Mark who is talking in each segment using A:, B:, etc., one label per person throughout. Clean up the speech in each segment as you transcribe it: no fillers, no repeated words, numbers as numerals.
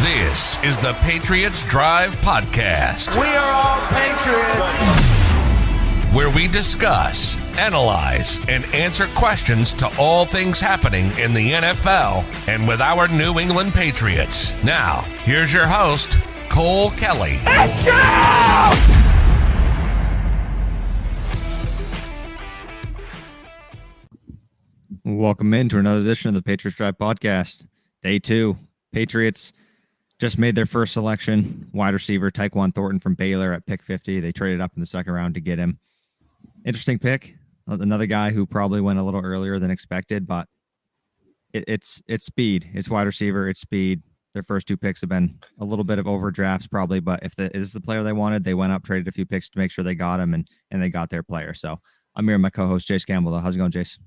A: This is the Patriots Drive Podcast.
B: We are all Patriots.
A: Where we discuss, analyze, and answer questions to all things happening in the NFL and with our New England Patriots. Now, here's your host, Cole Kelly.
B: Let's go!
C: Welcome into another edition of the Patriots Drive Podcast. Day 2. Patriots just made their first selection. Wide receiver Tyquan Thornton from Baylor at pick 50. They traded up in the second round to get him. Interesting pick. Another guy who probably went a little earlier than expected, but it's speed. It's wide receiver. It's speed. Their first 2 picks have been a little bit of overdrafts probably, but if it is the player they wanted, they went up, traded a few picks to make sure they got him, and they got their player. So I'm here with my co-host, Jace Campbell. How's it going, Jace?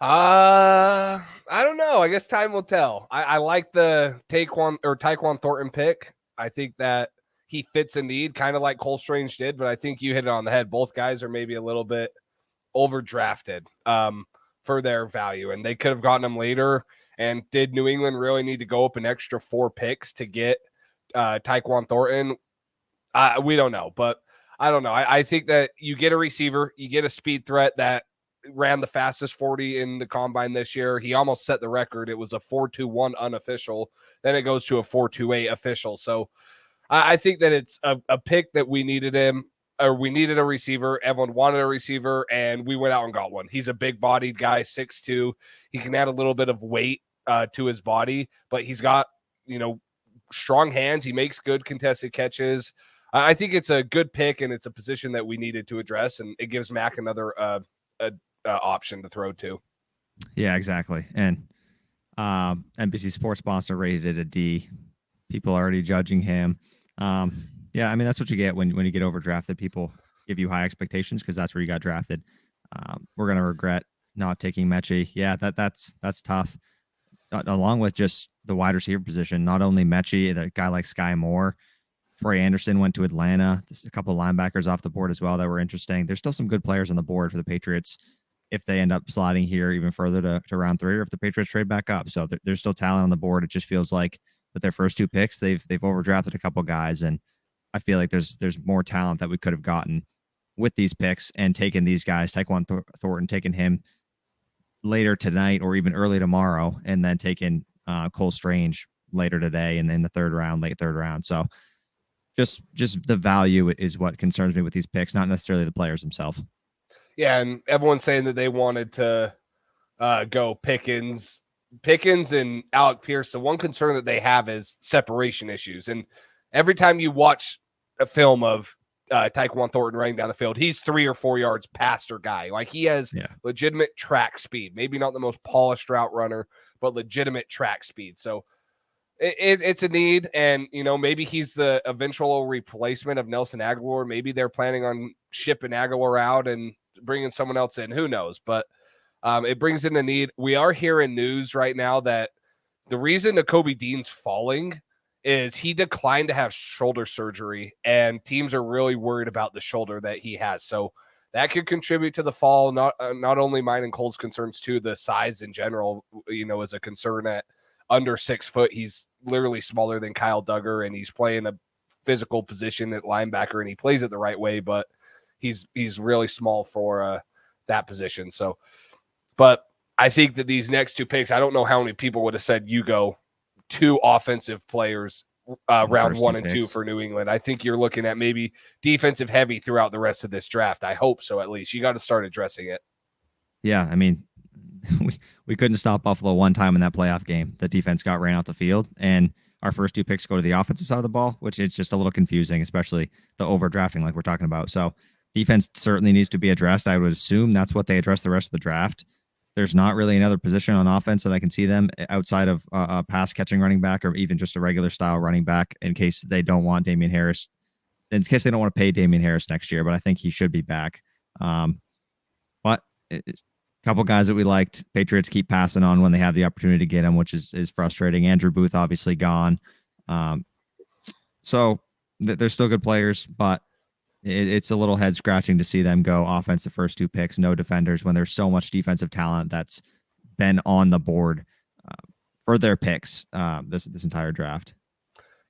D: I don't know. I guess time will tell. I like the Tyquan Thornton pick. I think that he fits a need, kind of like Cole Strange did, but I think you hit it on the head. Both guys are maybe a little bit overdrafted for their value, and they could have gotten them later. And did New England really need to go up an extra 4 picks to get Tyquan Thornton? We don't know, but I don't know. I think that you get a receiver, you get a speed threat that ran the fastest 40 in the combine this year. He almost set the record. It was a 4.21 unofficial. Then it goes to a 4.28 official. So I think that it's a pick that we needed him, or we needed a receiver. Everyone wanted a receiver, and we went out and got one. He's a big-bodied guy, 6'2". He can add a little bit of weight to his body, but he's got, strong hands. He makes good contested catches. I think it's a good pick, and it's a position that we needed to address, and it gives Mac another option to throw to.
C: Yeah, exactly. And NBC Sports Sponsor rated it a D. People are already judging him. Yeah, I mean, that's what you get when you get overdrafted. People give you high expectations because that's where you got drafted. We're going to regret not taking Mechie. Yeah, that's tough. Along with just the wide receiver position, not only Mechie, a guy like Sky Moore, Troy Anderson went to Atlanta. There's a couple of linebackers off the board as well that were interesting. There's still some good players on the board for the Patriots if they end up sliding here even further to round 3, or if the Patriots trade back up. So there's still talent on the board. It just feels like with their first 2 picks, they've overdrafted a couple guys, and I feel like there's more talent that we could have gotten with these picks and taken these guys, Tyquan Thornton, taking him later tonight or even early tomorrow, and then taking Cole Strange later today and then the late third round. So just the value is what concerns me with these picks, not necessarily the players themselves.
D: Yeah, and everyone's saying that they wanted to go Pickens and Alec Pierce. The one concern that they have is separation issues. And every time you watch a film of Tyquan Thornton running down the field, he's 3 or 4 yards past her guy. Like, he has legitimate track speed. Maybe not the most polished route runner, but legitimate track speed. So it's a need, and maybe he's the eventual replacement of Nelson Agholor. Maybe they're planning on shipping Agholor out and bringing someone else in. Who knows? But it brings in a need. We are hearing news right now that the reason Nakobi Dean's falling is he declined to have shoulder surgery, and teams are really worried about the shoulder that he has. So that could contribute to the fall. Not only mine and Cole's concerns too. The size in general, is a concern at under 6 foot. He's literally smaller than Kyle Duggar, and he's playing a physical position at linebacker, and he plays it the right way, but he's really small for that position. So, but I think that these next 2 picks, I don't know how many people would have said you go 2 offensive players round 1 and 2 for New England. I think you're looking at maybe defensive heavy throughout the rest of this draft. I hope so. At least you got to start addressing it.
C: Yeah, I mean, we couldn't stop Buffalo one time in that playoff game. The defense got ran out the field, and our first 2 picks go to the offensive side of the ball, which is just a little confusing, especially the overdrafting like we're talking about. So defense certainly needs to be addressed. I would assume that's what they address the rest of the draft. There's not really another position on offense that I can see them outside of a pass catching running back, or even just a regular style running back, in case they don't want Damian Harris, in case they don't want to pay Damian Harris next year, but I think he should be back. But couple guys that we liked. Patriots keep passing on when they have the opportunity to get him, which is frustrating. Andrew Booth obviously gone. So they're still good players, but it's a little head scratching to see them go offense the first 2 picks, no defenders, when there's so much defensive talent that's been on the board for their picks this entire draft.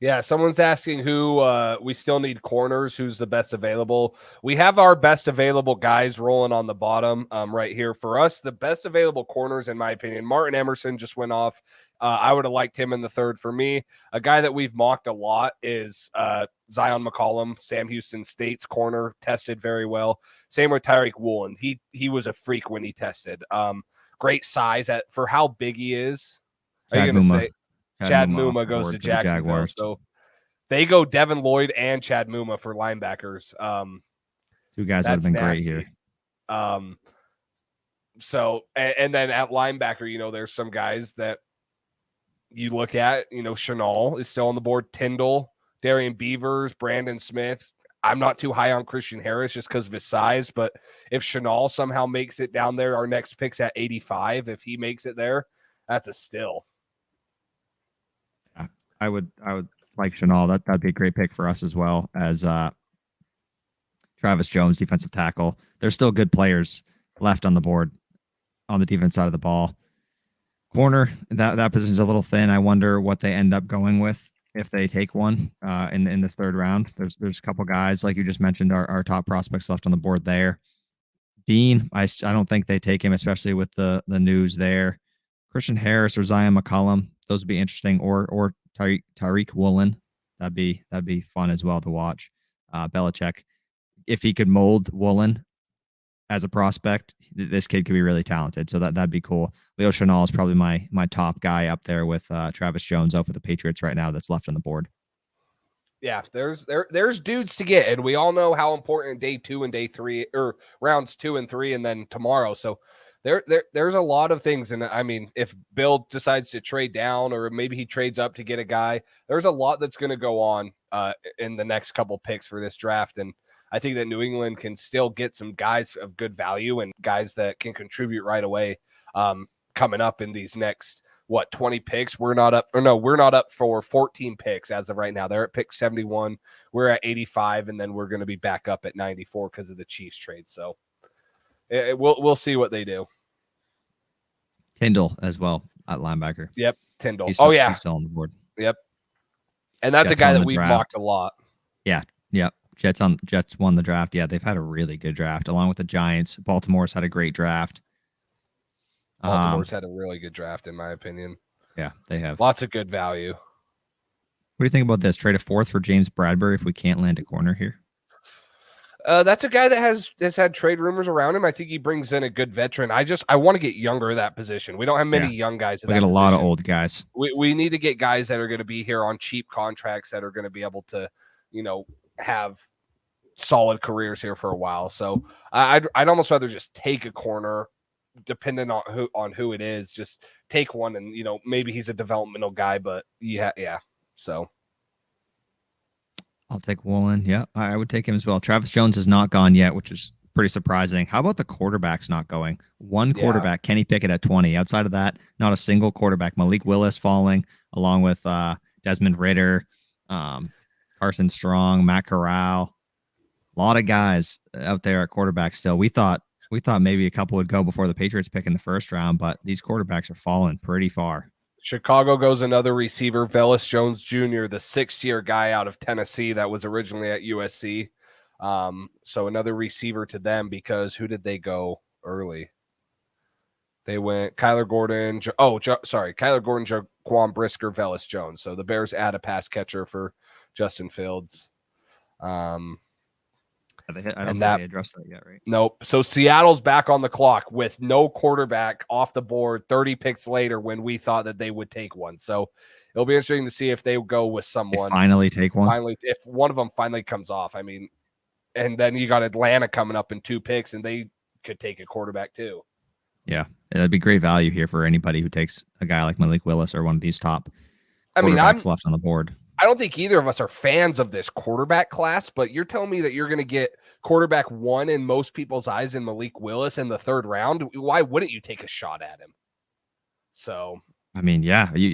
D: Yeah, someone's asking who we still need corners. Who's the best available? We have our best available guys rolling on the bottom right here. For us, the best available corners, in my opinion, Martin Emerson just went off. I would have liked him in the third. For me, a guy that we've mocked a lot is Zion McCollum, Sam Houston State's corner, tested very well. Same with Tyreek Woolen. He was a freak when he tested. Great size for how big he is. Are you going to say? Chad Muma goes to Jacksonville. So they go Devin Lloyd and Chad Muma for linebackers.
C: Two guys would have been nasty. Great here.
D: So, and then at linebacker, there's some guys that you look at, Chenal is still on the board, Tyndall, Darian Beavers, Brandon Smith. I'm not too high on Christian Harris just because of his size, but if Chenal somehow makes it down there, our next pick's at 85. If he makes it there, that's a steal.
C: I would like Chenal. That'd be a great pick for us as well as Travis Jones, defensive tackle. There's still good players left on the board on the defense side of the ball. Corner, that position's a little thin. I wonder what they end up going with if they take one in this third round. There's a couple guys, like you just mentioned, our top prospects left on the board there. Dean, I don't think they take him, especially with the news there. Christian Harris or Zion McCollum, those would be interesting, or Tyreek Woolen. That'd be fun as well to watch. Belichick, if he could mold Woolen as a prospect, this kid could be really talented. So that'd be cool. Leo Chenal is probably my top guy up there with Travis Jones out for the Patriots right now that's left on the board.
D: Yeah, there's dudes to get, and we all know how important day 2 and day 3 or rounds 2 and 3 and then tomorrow. So there's a lot of things. And I mean, if Bill decides to trade down or maybe he trades up to get a guy, there's a lot that's going to go on in the next couple picks for this draft. And I think that New England can still get some guys of good value and guys that can contribute right away coming up in these next, 20 picks. We're not up for 14 picks as of right now. They're at pick 71. We're at 85, and then we're going to be back up at 94 because of the Chiefs trade. So we'll see what they do.
C: Tyndall as well at linebacker.
D: Yep, Tyndall.
C: He's
D: still on
C: the board.
D: Yep, and that's a guy that we've mocked a lot.
C: Yeah. Jets won the draft. Yeah, they've had a really good draft along with the Giants. Baltimore's had a great draft.
D: Baltimore's had a really good draft, in my opinion.
C: Yeah, they have.
D: Lots of good value.
C: What do you think about this? Trade a fourth for James Bradbury if we can't land a corner here?
D: That's a guy that has had trade rumors around him. I think he brings in a good veteran. I want to get younger at that position. We don't have many young guys.
C: We got a lot of old guys.
D: We need to get guys that are going to be here on cheap contracts that are going to be able to, have solid careers here for a while. So I'd almost rather just take a corner, depending on who it is. Just take one, and maybe he's a developmental guy, but yeah. So
C: I'll take Woolen. Yeah, I would take him as well. Travis Jones has not gone yet, which is pretty surprising. How about the quarterbacks not going? One quarterback, Kenny Pickett at 20. Outside of that, not a single quarterback. Malik Willis falling, along with Desmond Ridder, Carson Strong, Matt Corral. A lot of guys out there at quarterback still. We thought maybe a couple would go before the Patriots pick in the first round, but these quarterbacks are falling pretty far.
D: Chicago goes another receiver, Velus Jones Jr., the 6-year guy out of Tennessee that was originally at USC. So another receiver to them, because who did they go early? They went Kyler Gordon. Kyler Gordon, Jaquan Brisker, Velus Jones. So the Bears add a pass catcher for Justin Fields.
C: I don't think they addressed that yet, right?
D: Nope. So Seattle's back on the clock with no quarterback off the board 30 picks later when we thought that they would take one. So it'll be interesting to see if they go with someone.
C: They finally take one?
D: Finally, if one of them finally comes off. I mean, and then you got Atlanta coming up in 2 picks, and they could take a quarterback too.
C: Yeah, it'd be great value here for anybody who takes a guy like Malik Willis or one of these top quarterbacks left on the board.
D: I don't think either of us are fans of this quarterback class, but you're telling me that you're going to get quarterback 1 in most people's eyes in Malik Willis in the 3rd round. Why wouldn't you take a shot at him? So,
C: I mean,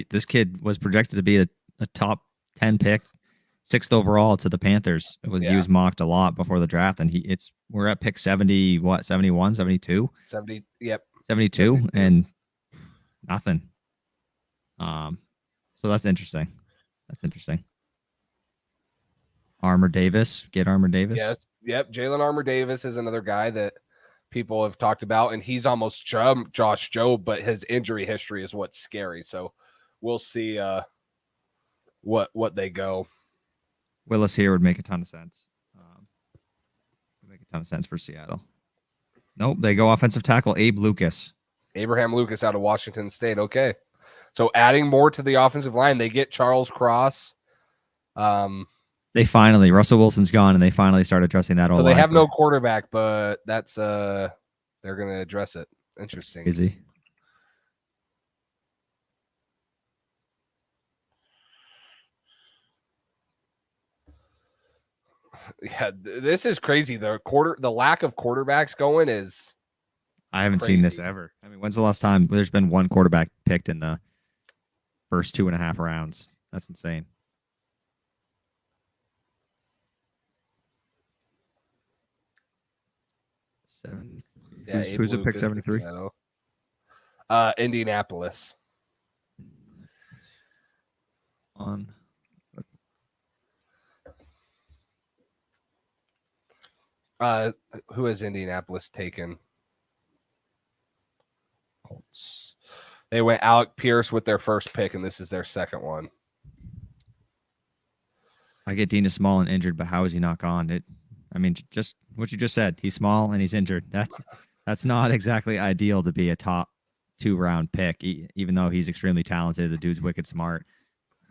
C: this kid was projected to be a top 10 pick, 6th overall to the Panthers. He was mocked a lot before the draft, and we're at pick 70, 71, 72?
D: 70, yep.
C: 72, and nothing. So that's interesting. Armour Davis. Get Armour Davis.
D: Yes. Yep. Jalen Armour Davis is another guy that people have talked about, and he's almost Josh Jobe, but his injury history is what's scary. So we'll see what they go.
C: Willis here would make a ton of sense. Make a ton of sense for Seattle. Nope, they go offensive tackle Abe Lucas.
D: Abraham Lucas out of Washington State. Okay. So adding more to the offensive line, they get Charles Cross.
C: They finally, Russell Wilson's gone, and they finally start addressing that.
D: So they have no quarterback, but that's they're going to address it. Interesting.
C: Easy.
D: Yeah, this is crazy. The lack of quarterbacks going is.
C: I haven't seen this ever. I mean, when's the last time there's been one quarterback picked in the first 2.5 rounds? That's insane.
D: Yeah,
C: who's at pick 73?
D: Indianapolis.
C: On.
D: Who has Indianapolis taken? Colts. They went Alec Pierce with their first pick, and this is their second one.
C: I get Dean is small and injured, but how is he not gone? I mean, just what you just said. He's small and he's injured. That's not exactly ideal to be a top 2-round pick, even though he's extremely talented. The dude's wicked smart,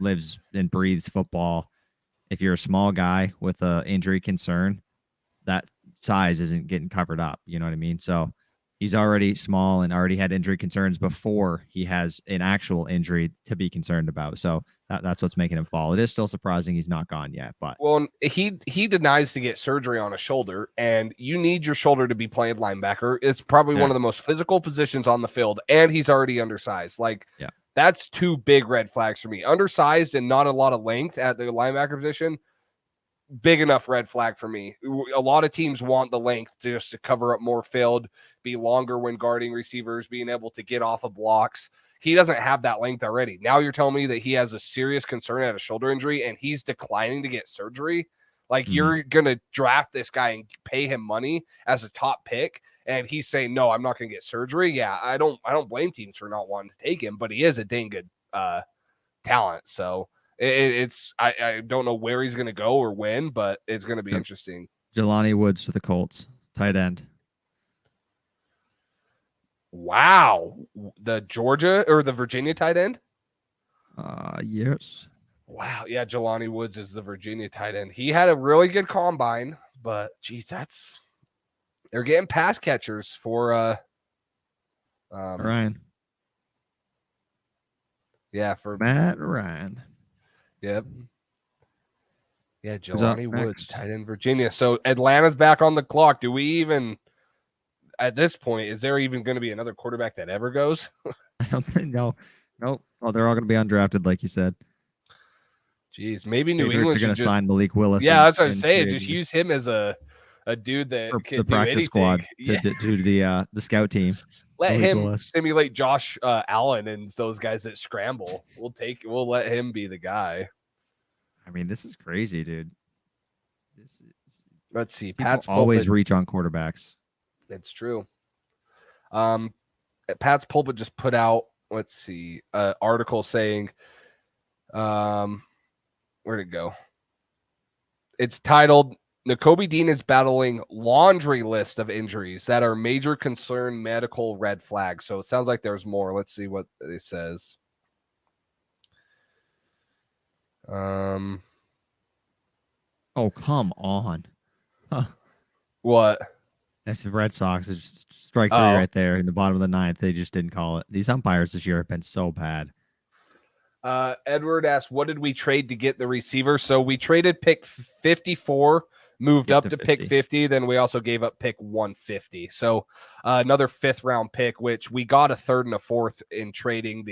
C: lives and breathes football. If you're a small guy with a injury concern, that size isn't getting covered up. You know what I mean? So he's already small and already had injury concerns before he has an actual injury to be concerned about. So that's what's making him fall. It is still surprising he's not gone yet, but
D: he denies to get surgery on a shoulder, and you need your shoulder to be playing linebacker. It's probably one of the most physical positions on the field, and he's already undersized. That's 2 big red flags for me. Undersized and not a lot of length at the linebacker position. Big enough red flag for me. A lot of teams want the length just to cover up more field, be longer when guarding receivers, being able to get off of blocks. He doesn't have that length already. Now you're telling me that he has a serious concern at a shoulder injury and he's declining to get surgery. You're going to draft this guy and pay him money as a top pick, and he's saying, no, I'm not going to get surgery. Yeah, I don't blame teams for not wanting to take him, but he is a dang good talent. So I don't know where he's going to go or when, but it's going to be interesting.
C: Jelani Woods to the Colts, tight end.
D: Wow. The Georgia or the Virginia tight end?
C: Yes.
D: Wow. Yeah, Jelani Woods is the Virginia tight end. He had a really good combine, but geez, they're getting pass catchers for
C: Ryan.
D: Yeah, for
C: Matt Ryan.
D: Yep. Yeah, Jelani Woods, tight end Virginia. So Atlanta's back on the clock. Do we even, at this point, is there even going to be another quarterback that ever goes?
C: I don't think. No. Nope. Well, they're all going to be undrafted, like you said.
D: Jeez, maybe New
C: Patriots
D: England
C: are going to sign Malik Willis.
D: Yeah, that's what I'm saying. Just use him as a dude that can
C: the practice squad
D: to
C: the scout team.
D: Let
C: Malik
D: him
C: Willis.
D: simulate Josh Allen and those guys that scramble. We'll let him be the guy.
C: I mean, this is crazy, dude.
D: Let's see.
C: Pat's always reach on quarterbacks.
D: It's true. Pat's Pulpit just put out, let's see, an article saying, where'd it go? It's titled, Nakobi Dean is battling laundry list of injuries that are major concern medical red flags. So it sounds like there's more. Let's see what it says.
C: Oh, come on. Huh.
D: What?
C: That's the Red Sox. It's strike 3 right there in the bottom of the 9th. They just didn't call it. These umpires this year have been so bad.
D: Edward asked, what did we trade to get the receiver? So we traded pick 54, moved up to pick 50. Then we also gave up pick 150. So another 5th round pick, which we got a 3rd and a 4th in trading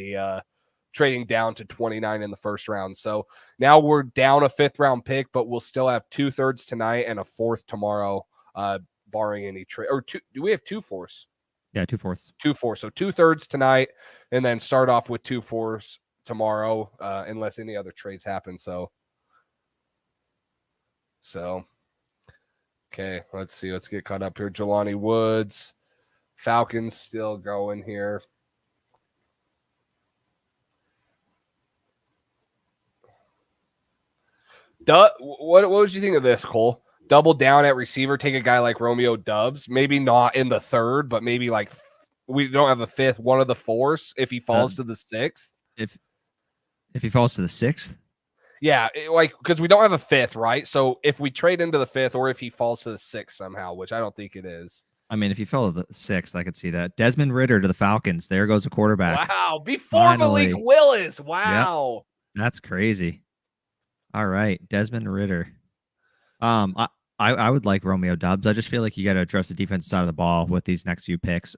D: down to 29 in the 1st round. So now we're down a 5th round pick, but we'll still have 2/3 tonight and a 4th tomorrow, barring any trade. Or do we have 2/4?
C: Yeah, 2/4.
D: 2/4. So 2/3 tonight, and then start off with 2/4 tomorrow, unless any other trades happen. So So, okay, let's see. Let's get caught up here. Jelani Woods, Falcons still going here. What would you think of this, Cole? Double down at receiver, take a guy like Romeo Doubs. Maybe not in the third, but maybe like we don't have a fifth, one of the fours if he falls to the sixth.
C: If he falls to the sixth?
D: Yeah, because we don't have a fifth, right? So if we trade into the fifth or if he falls to the sixth somehow, which I don't think it is.
C: I mean, if he fell to the sixth, I could see that. Desmond Ridder to the Falcons. There goes a quarterback.
D: Wow, before Malik Willis. Wow.
C: Yep. That's crazy. All right, Desmond Ridder. I would like Romeo Doubs. I just feel like you got to address the defensive side of the ball with these next few picks.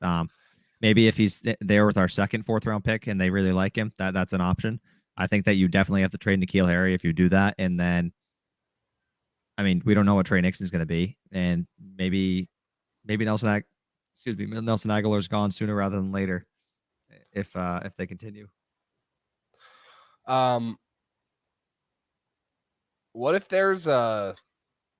C: Maybe if he's there with our second, fourth round pick and they really like him, that's an option. I think that you definitely have to trade N'Keal Harry if you do that. And then, I mean, we don't know what Trey Nixon's going to be, and maybe Nelson Aguilar's gone sooner rather than later if they continue.
D: What if there's a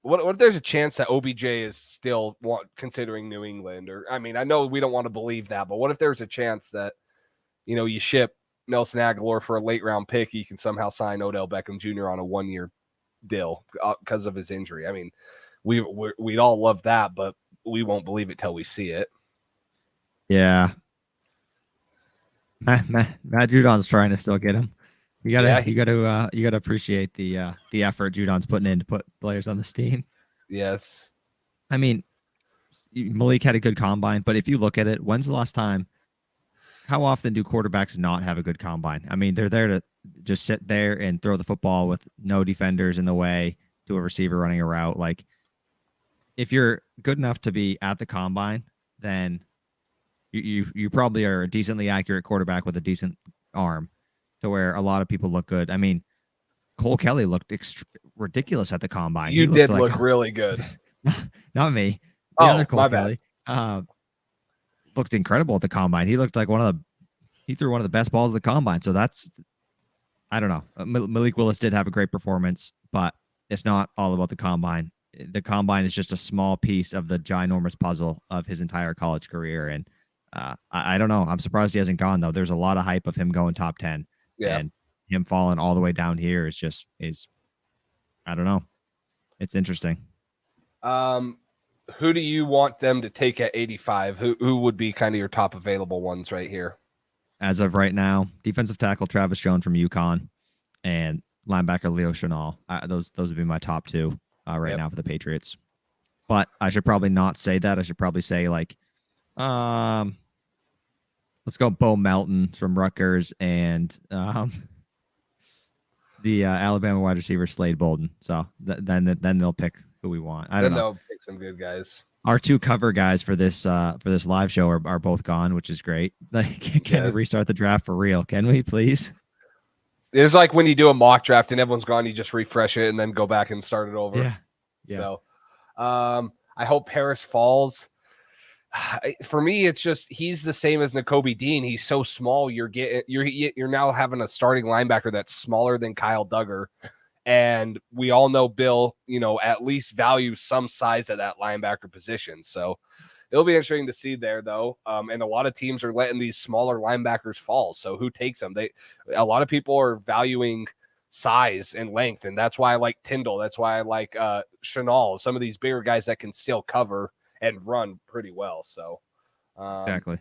D: what if there's a chance that OBJ is still considering New England? Or I mean, I know we don't want to believe that, but what if there's a chance that you ship Nelson Aguilar for a late round pick, you can somehow sign Odell Beckham Jr. on a 1-year deal because of his injury? I mean, we'd all love that, but we won't believe it till we see it.
C: Yeah, Matt Judon's trying to still get him. You gotta appreciate the effort Judon's putting in to put players on this team.
D: Yes,
C: I mean, Malik had a good combine, but if you look at it, when's the last time? How often do quarterbacks not have a good combine? I mean, they're there to just sit there and throw the football with no defenders in the way to a receiver running a route. Like, if you're good enough to be at the combine, then you probably are a decently accurate quarterback with a decent arm, to where a lot of people look good. I mean, Cole Kelly looked ridiculous at the combine.
D: You did look really good.
C: Not me. The other Cole
D: my
C: Kelly looked incredible at the combine. He looked like he threw one of the best balls of the combine. So I don't know. Malik Willis did have a great performance, but it's not all about the combine. The combine is just a small piece of the ginormous puzzle of his entire college career. And I don't know. I'm surprised he hasn't gone, though. There's a lot of hype of him going top 10. Yeah. And him falling all the way down here is I don't know. It's interesting.
D: Who do you want them to take at 85? Who would be kind of your top available ones right here?
C: As of right now, defensive tackle Travis Jones from UConn and linebacker Leo Chenal. Those would be my top two now for the Patriots. But I should probably not say that. I should probably say let's go Bo Melton from Rutgers and the Alabama wide receiver Slade Bolden. So then they'll pick who we want. I don't know.
D: They'll pick some good guys.
C: Our two cover guys for this live show are both gone, which is great. Can we restart the draft for real? Can we, please?
D: It's like when you do a mock draft and everyone's gone, you just refresh it and then go back and start it over. Yeah. So I hope Harris falls. For me, it's just he's the same as Nakobi Dean. He's so small. You're now having a starting linebacker that's smaller than Kyle Duggar. And we all know Bill, at least values some size at that linebacker position. So it'll be interesting to see there, though. And a lot of teams are letting these smaller linebackers fall. So who takes them? A lot of people are valuing size and length, and that's why I like Tyndall. That's why I like Chenal. Some of these bigger guys that can still cover and run pretty well. So
C: exactly.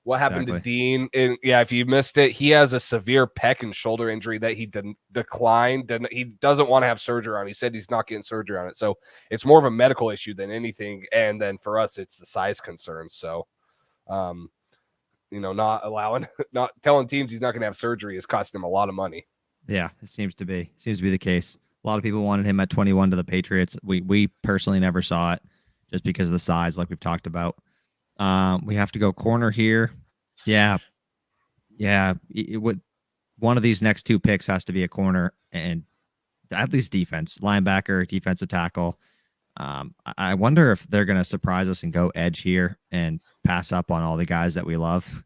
D: What happened to Dean? And if you missed it, he has a severe pec and shoulder injury that he declined. He doesn't want to have surgery on. He said he's not getting surgery on it. So it's more of a medical issue than anything. And then for us, it's the size concerns. So, not telling teams he's not going to have surgery is costing him a lot of money.
C: Yeah, it seems to be the case. A lot of people wanted him at 21 to the Patriots. We personally never saw it just because of the size, like we've talked about. We have to go corner here. Yeah. One of these next two picks has to be a corner and at least defense, linebacker, defensive tackle. I wonder if they're going to surprise us and go edge here and pass up on all the guys that we love.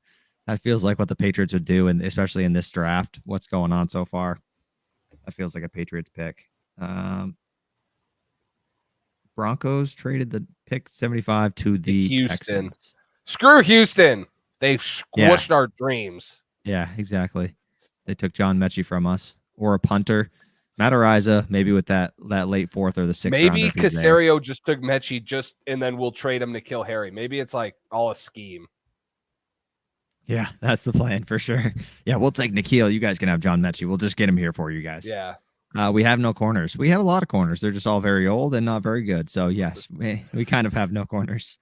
C: That feels like what the Patriots would do, and especially in this draft. What's going on so far? That feels like a Patriots pick. Broncos traded the pick 75 to the
D: Houston.
C: Texans.
D: Screw Houston. They've squished our dreams.
C: Yeah, exactly. They took John Mechie from us, or a punter. Matariza, maybe with that late fourth or the sixth rounder.
D: Maybe Casario just took Mechie and then we'll trade him to kill Harry. Maybe it's like all a scheme.
C: Yeah, that's the plan for sure. Yeah, we'll take Nikhil. You guys can have John Mechie. We'll just get him here for you guys.
D: Yeah.
C: We have no corners. We have a lot of corners. They're just all very old and not very good. So yes, we kind of have no corners.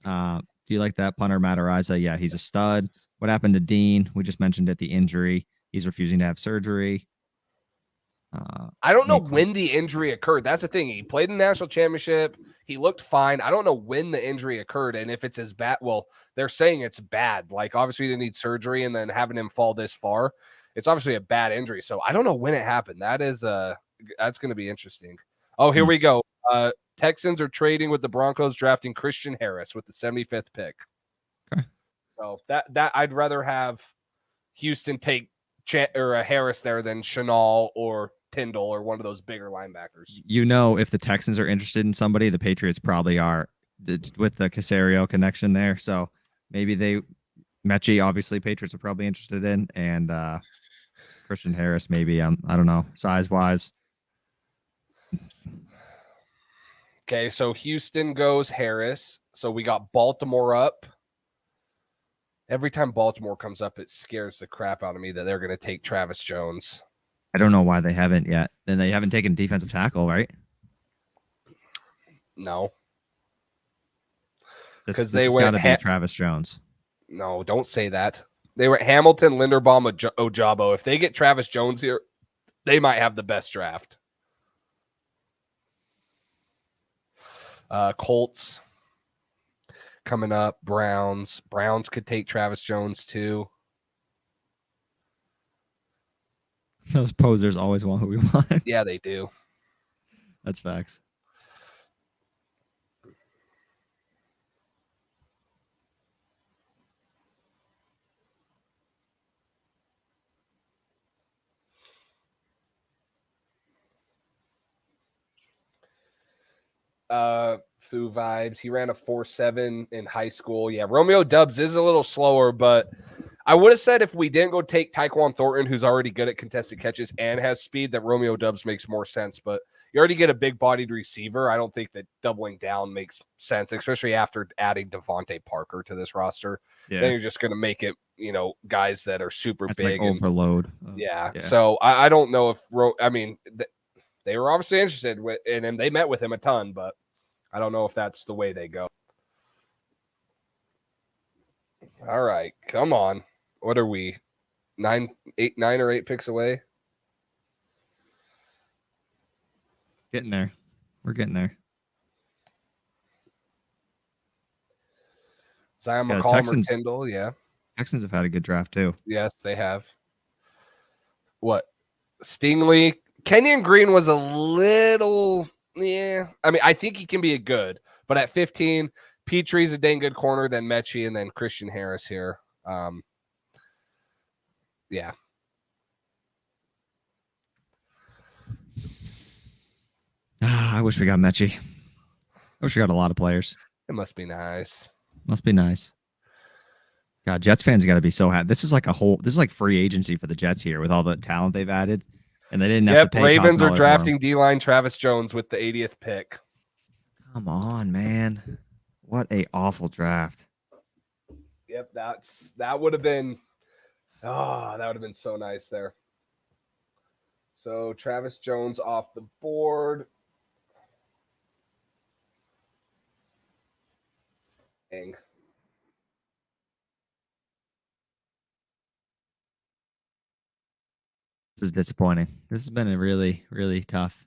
C: Do you like that punter Matariza? Yeah, he's a stud. What happened to Dean? We just mentioned it, the injury. He's refusing to have surgery.
D: I don't know when the injury occurred. That's the thing. He played in the national championship. He looked fine. I don't know when the injury occurred and if it's as bad. Well, they're saying it's bad. Like, obviously, they need surgery and then having him fall this far. It's obviously a bad injury. So I don't know when it happened. That's going to be interesting. Oh, here we go. Texans are trading with the Broncos, drafting Christian Harris with the 75th pick.
C: Okay.
D: So that I'd rather have Houston take Harris there than Chenal or Tyndall or one of those bigger linebackers.
C: You know, if the Texans are interested in somebody, the Patriots probably are with the Casario connection there. So maybe Mechie, obviously, Patriots are probably interested in, and Christian Harris, maybe. I don't know, size wise.
D: Okay, so Houston goes Harris. So we got Baltimore up. Every time Baltimore comes up, it scares the crap out of me that they're going to take Travis Jones.
C: I don't know why they haven't yet. Then they haven't taken defensive tackle, right?
D: No.
C: Because they went got to be Travis Jones.
D: No, don't say that. They were Hamilton, Linderbaum, Ojabo. If they get Travis Jones here, they might have the best draft. Colts coming up. Browns could take Travis Jones too.
C: Those posers always want who we want.
D: Yeah, they do.
C: That's facts.
D: Foo vibes. He ran a 4.7 in high school. Yeah, Romeo Doubs is a little slower, but I would have said if we didn't go take Tyquan Thornton, who's already good at contested catches and has speed, that Romeo Doubs makes more sense. But you already get a big-bodied receiver. I don't think that doubling down makes sense, especially after adding Devontae Parker to this roster. Yeah. Then you're just going to make it, guys that are super big.
C: Like overload.
D: Yeah. So I don't know if they were obviously interested in him. They met with him a ton, but I don't know if that's the way they go. All right, come on. What are we? 9 or 8 picks away?
C: Getting there. We're getting there.
D: Zion McCollum or Tyndall, yeah.
C: Texans have had a good draft too.
D: Yes, they have. What? Stingley. Kenyon Green was a little, yeah. I mean, I think he can be a good, but at 15, Petrie's a dang good corner, then Mechie, and then Christian Harris here. Yeah.
C: I wish we got Mechie. I wish we got a lot of players.
D: It must be nice.
C: Must be nice. God, Jets fans got to be so happy. This is like free agency for the Jets here with all the talent they've added. And they didn't have to pay.
D: Ravens are drafting D-line Travis Jones with the 80th pick.
C: Come on, man. What a awful draft.
D: Yep, that would have been so nice there. So Travis Jones off the board. Dang.
C: This is disappointing. This has been a really, really tough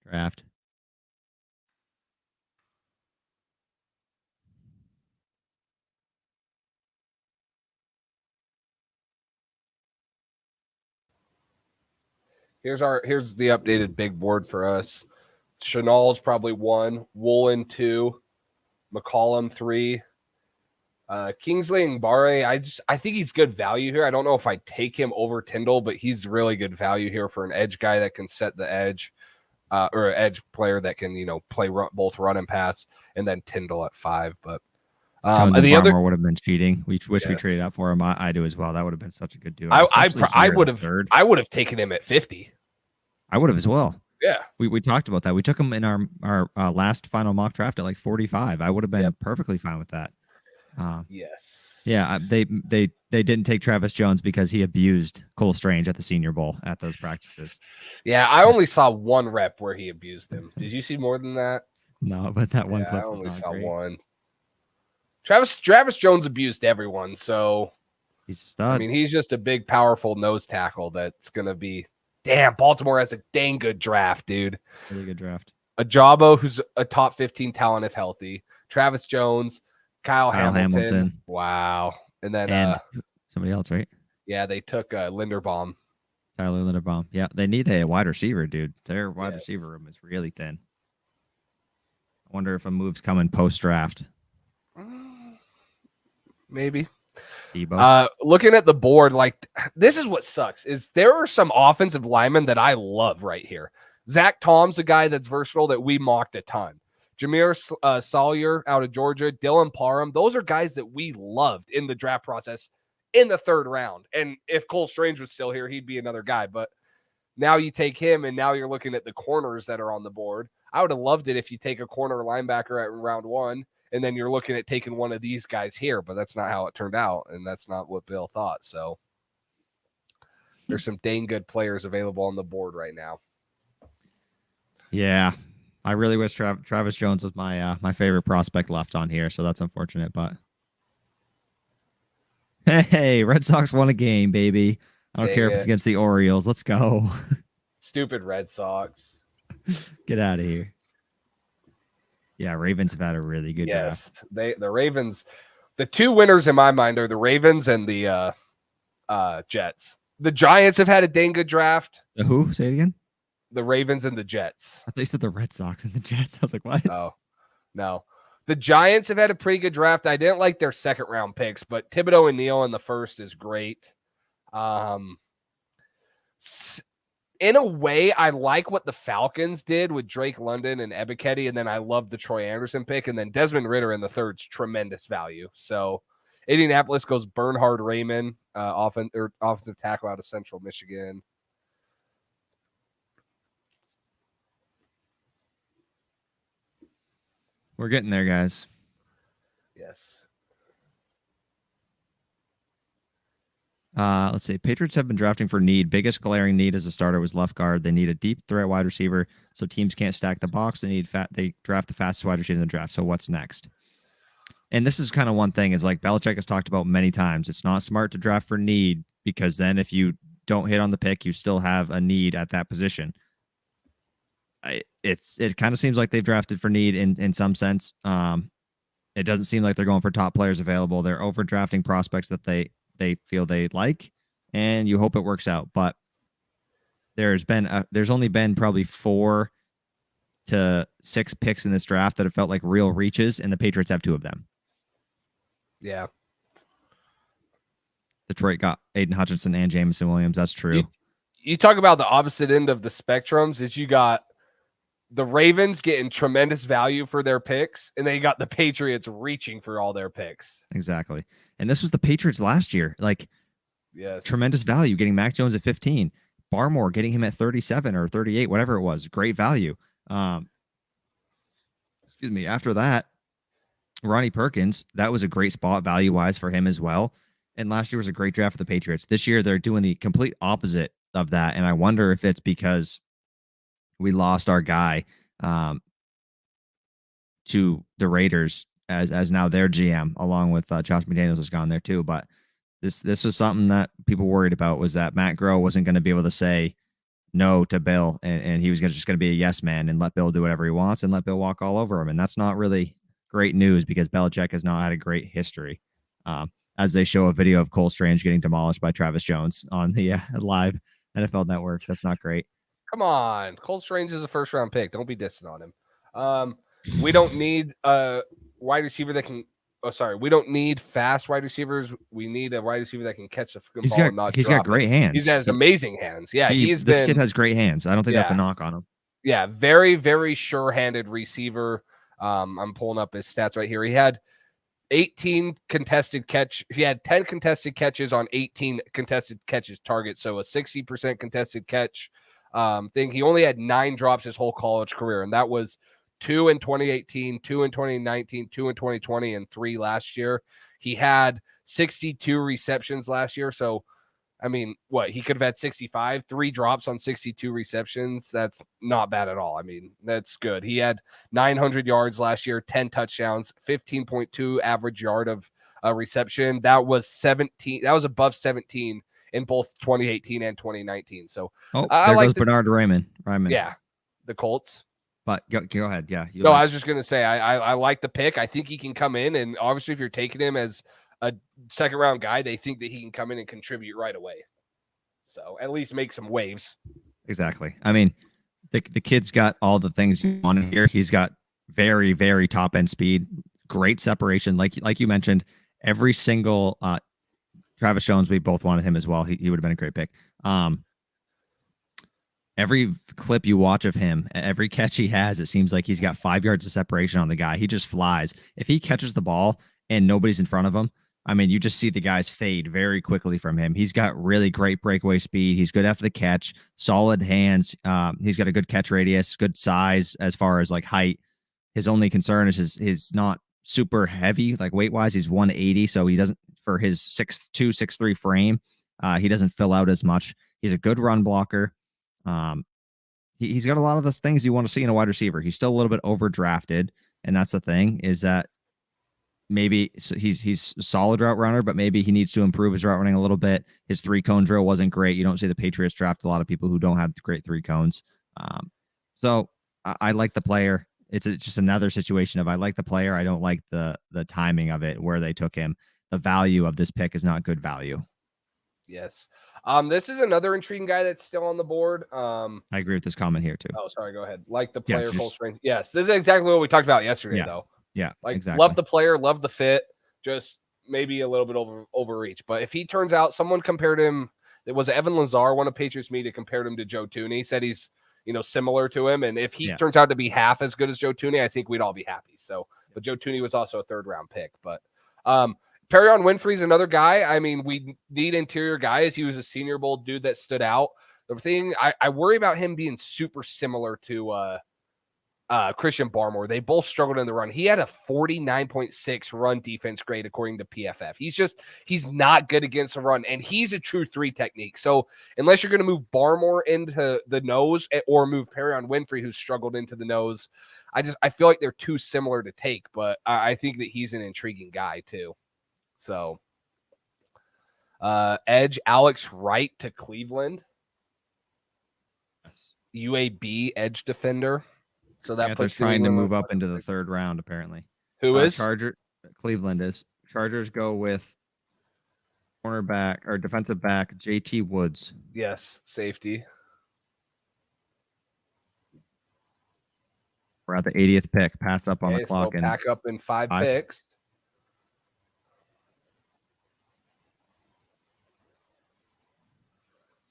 C: draft.
D: Here's the updated big board for us. Chenal's probably 1, Woolen 2, McCollum 3, Kingsley and Barre. I think he's good value here. I don't know if I take him over Tyndall, but he's really good value here for an edge guy that can set the edge. or an edge player that can, play both run and pass, and then Tyndall at 5. But
C: Jones and
D: the
C: Barmore
D: other
C: would have been cheating. We wish we
D: Yes.
C: traded up for him. I do as well. That would have been such a good duo.
D: I would have taken him at 50.
C: I would have as well.
D: Yeah.
C: We talked about that. We took him in our last final mock draft at like 45. I would have been perfectly fine with that.
D: Yes.
C: Yeah, they didn't take Travis Jones because he abused Cole Strange at the Senior Bowl at those practices.
D: Yeah, I only saw one rep where he abused him. Did you see more than that?
C: No, but that one clip
D: I
C: was
D: only
C: not
D: saw
C: great.
D: one. Travis Jones abused everyone, so
C: He's a stud.
D: I mean, he's just a big, powerful nose tackle that's gonna be. Damn, Baltimore has a dang good draft, dude.
C: Really good draft.
D: Ajabo, who's a top 15 talent if healthy. Travis Jones, Kyle Hamilton. Wow. And then
C: somebody else, right?
D: Yeah, they took Linderbaum.
C: Tyler Linderbaum. Yeah, they need a wide receiver, dude. Their wide receiver room is really thin. I wonder if a move's coming post-draft.
D: Maybe.
C: Debo.
D: Looking at the board, like, this is what sucks, is there are some offensive linemen that I love right here. Zach Tom's a guy that's versatile that we mocked a ton. Jameer Sawyer out of Georgia, Dylan Parham. Those are guys that we loved in the draft process in the 3rd round. And if Cole Strange was still here, he'd be another guy. But now you take him, and now you're looking at the corners that are on the board. I would have loved it if you take a corner linebacker at round 1, and then you're looking at taking one of these guys here. But that's not how it turned out, and that's not what Bill thought. So there's some dang good players available on the board right now.
C: Yeah. I really wish Travis Jones was my favorite prospect left on here, so that's unfortunate. But hey, Red Sox won a game, baby. I don't care if it's against the Orioles. Let's go.
D: Stupid Red Sox.
C: Get out of here. Yeah, Ravens have had a really good draft.
D: The Ravens, the 2 winners in my mind are the Ravens and the Jets. The Giants have had a dang good draft.
C: The who? Say it again.
D: The Ravens and the Jets.
C: I thought you said the Red Sox and the Jets. I was like, what?
D: Oh, no. The Giants have had a pretty good draft. I didn't like their 2nd round picks, but Thibodeau and Neal in the 1st is great. In a way, I like what the Falcons did with Drake London and Ebiketie, and then I love the Troy Anderson pick, and then Desmond Ridder in the 3rd's tremendous value. So Indianapolis goes Bernhard Raymond, offensive tackle out of Central Michigan.
C: We're getting there, guys.
D: Yes.
C: Let's see. Patriots have been drafting for need. Biggest glaring need as a starter was left guard. They need a deep threat wide receiver, so teams can't stack the box. They draft the fastest wide receiver in the draft. So what's next? And this is kind of one thing is like Belichick has talked about many times. It's not smart to draft for need because then if you don't hit on the pick, you still have a need at that position. It kind of seems like they've drafted for need in some sense. It doesn't seem like they're going for top players available. They're overdrafting prospects that they feel they like, and you hope it works out. But there's only been probably 4 to 6 picks in this draft that have felt like real reaches, and the Patriots have 2 of them.
D: Yeah.
C: Detroit got Aiden Hutchinson and Jameson Williams. That's true.
D: You talk about the opposite end of the spectrums is you got the Ravens getting tremendous value for their picks, and then you got the Patriots reaching for all their picks.
C: Exactly. And this was the Patriots last year. Like,
D: yes,
C: tremendous value getting Mac Jones at 15. Barmore getting him at 37 or 38, whatever it was. Great value. Excuse me. After that, Ronnie Perkins, that was a great spot value-wise for him as well. And last year was a great draft for the Patriots. This year, they're doing the complete opposite of that. And I wonder if it's because we lost our guy to the Raiders as now their GM, along with Josh McDaniels has gone there too. But this was something that people worried about, was that Matt Groh wasn't going to be able to say no to Bill, and he was just going to be a yes man and let Bill do whatever he wants and let Bill walk all over him. And that's not really great news because Belichick has not had a great history. As they show a video of Cole Strange getting demolished by Travis Jones on the live NFL Network. That's not great.
D: Come on. Cole Strange is a 1st round pick. Don't be dissing on him. We don't need a wide receiver that can. Oh, sorry. We don't need fast wide receivers. We need a wide receiver that can catch the ball and not
C: He's got great hands.
D: He has amazing hands. Yeah,
C: this kid has great hands. I don't think that's a knock on him.
D: Yeah, very, very sure-handed receiver. I'm pulling up his stats right here. He had 18 contested catch. He had 10 contested catches on 18 contested catches targets. So a 60% contested catch thing. He only had 9 drops his whole college career. And that was 2 in 2018, 2 in 2019, 2 in 2020, and 3 last year. He had 62 receptions last year. So, I mean, what? He could have had 65, 3 drops on 62 receptions. That's not bad at all. I mean, that's good. He had 900 yards last year, 10 touchdowns, 15.2 average yard of reception. That was 17. That was above 17 in both 2018 and 2019. So,
C: there goes Bernard Raymond.
D: Yeah, the Colts.
C: But go ahead. Yeah.
D: I was just going to say, I like the pick. I think he can come in. And obviously, if you're taking him as a second round guy, they think that he can come in and contribute right away. So at least make some waves.
C: Exactly. I mean, the kid's got all the things you want here. He's got very, very top end speed, great separation. Like you mentioned, every single Travis Jones, we both wanted him as well. He would have been a great pick. Every clip you watch of him, every catch he has, it seems like he's got 5 yards of separation on the guy. He just flies. If he catches the ball and nobody's in front of him, I mean, you just see the guys fade very quickly from him. He's got really great breakaway speed. He's good after the catch, solid hands. He's got a good catch radius, good size as far as like height. His only concern is his not super heavy, like weight wise. He's 180, so he doesn't, for his 6'2", 6'3" frame, he doesn't fill out as much. He's a good run blocker. He's got a lot of those things you want to see in a wide receiver. He's still a little bit overdrafted, and that's the thing, is that maybe he's a solid route runner, but maybe he needs to improve his route running a little bit. His 3-cone drill wasn't great. You don't see the Patriots draft a lot of people who don't have great 3 cones. So I like the player. It's just another situation of I like the player. I don't like the timing of it, where they took him. The value of this pick is not good value.
D: Yes. This is another intriguing guy that's still on the board.
C: I agree with this comment here too.
D: Oh, sorry. Go ahead. Like the player,
C: just,
D: full strength. Yes. This is exactly what we talked about yesterday, though.
C: Yeah,
D: like
C: exactly.
D: Love the player, love the fit, just maybe a little bit overreach. But if he turns out, someone compared him, it was Evan Lazar, one of Patriots media, compared him to Joe Tooney, said he's, similar to him. And if he turns out to be half as good as Joe Tooney, I think we'd all be happy. So, but Joe Tooney was also a 3rd-round pick. But Perion Winfrey's another guy. I mean, we need interior guys. He was a Senior Bowl dude that stood out. The thing I worry about him being super similar to Christian Barmore. They both struggled in the run. He had a 49.6 run defense grade according to PFF. He's not good against the run, and he's a true 3 technique. So unless you're going to move Barmore into the nose or move Perion Winfrey, who struggled into the nose, I feel like they're too similar to take. But I think that he's an intriguing guy too. So edge Alex Wright to Cleveland. UAB edge defender. So that
C: they're trying to move up into the 3rd round, apparently.
D: Who is?
C: Cleveland is. Chargers go with cornerback or defensive back JT Woods.
D: Yes, safety.
C: We're at the 80th pick. Pat's up on the clock.
D: So pack up in 5 picks.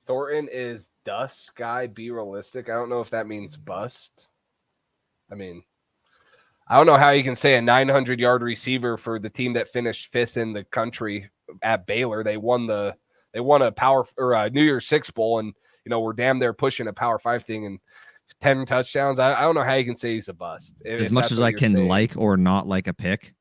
D: Thornton is dust guy. Be realistic. I don't know if that means bust. I mean, I don't know how you can say a 900-yard receiver for the team that finished 5th in the country at Baylor. They won a Power or a New Year's Six Bowl, and we're damn there pushing a Power 5 thing and 10 touchdowns. I don't know how you can say he's a bust.
C: As much as I can like or not like a pick,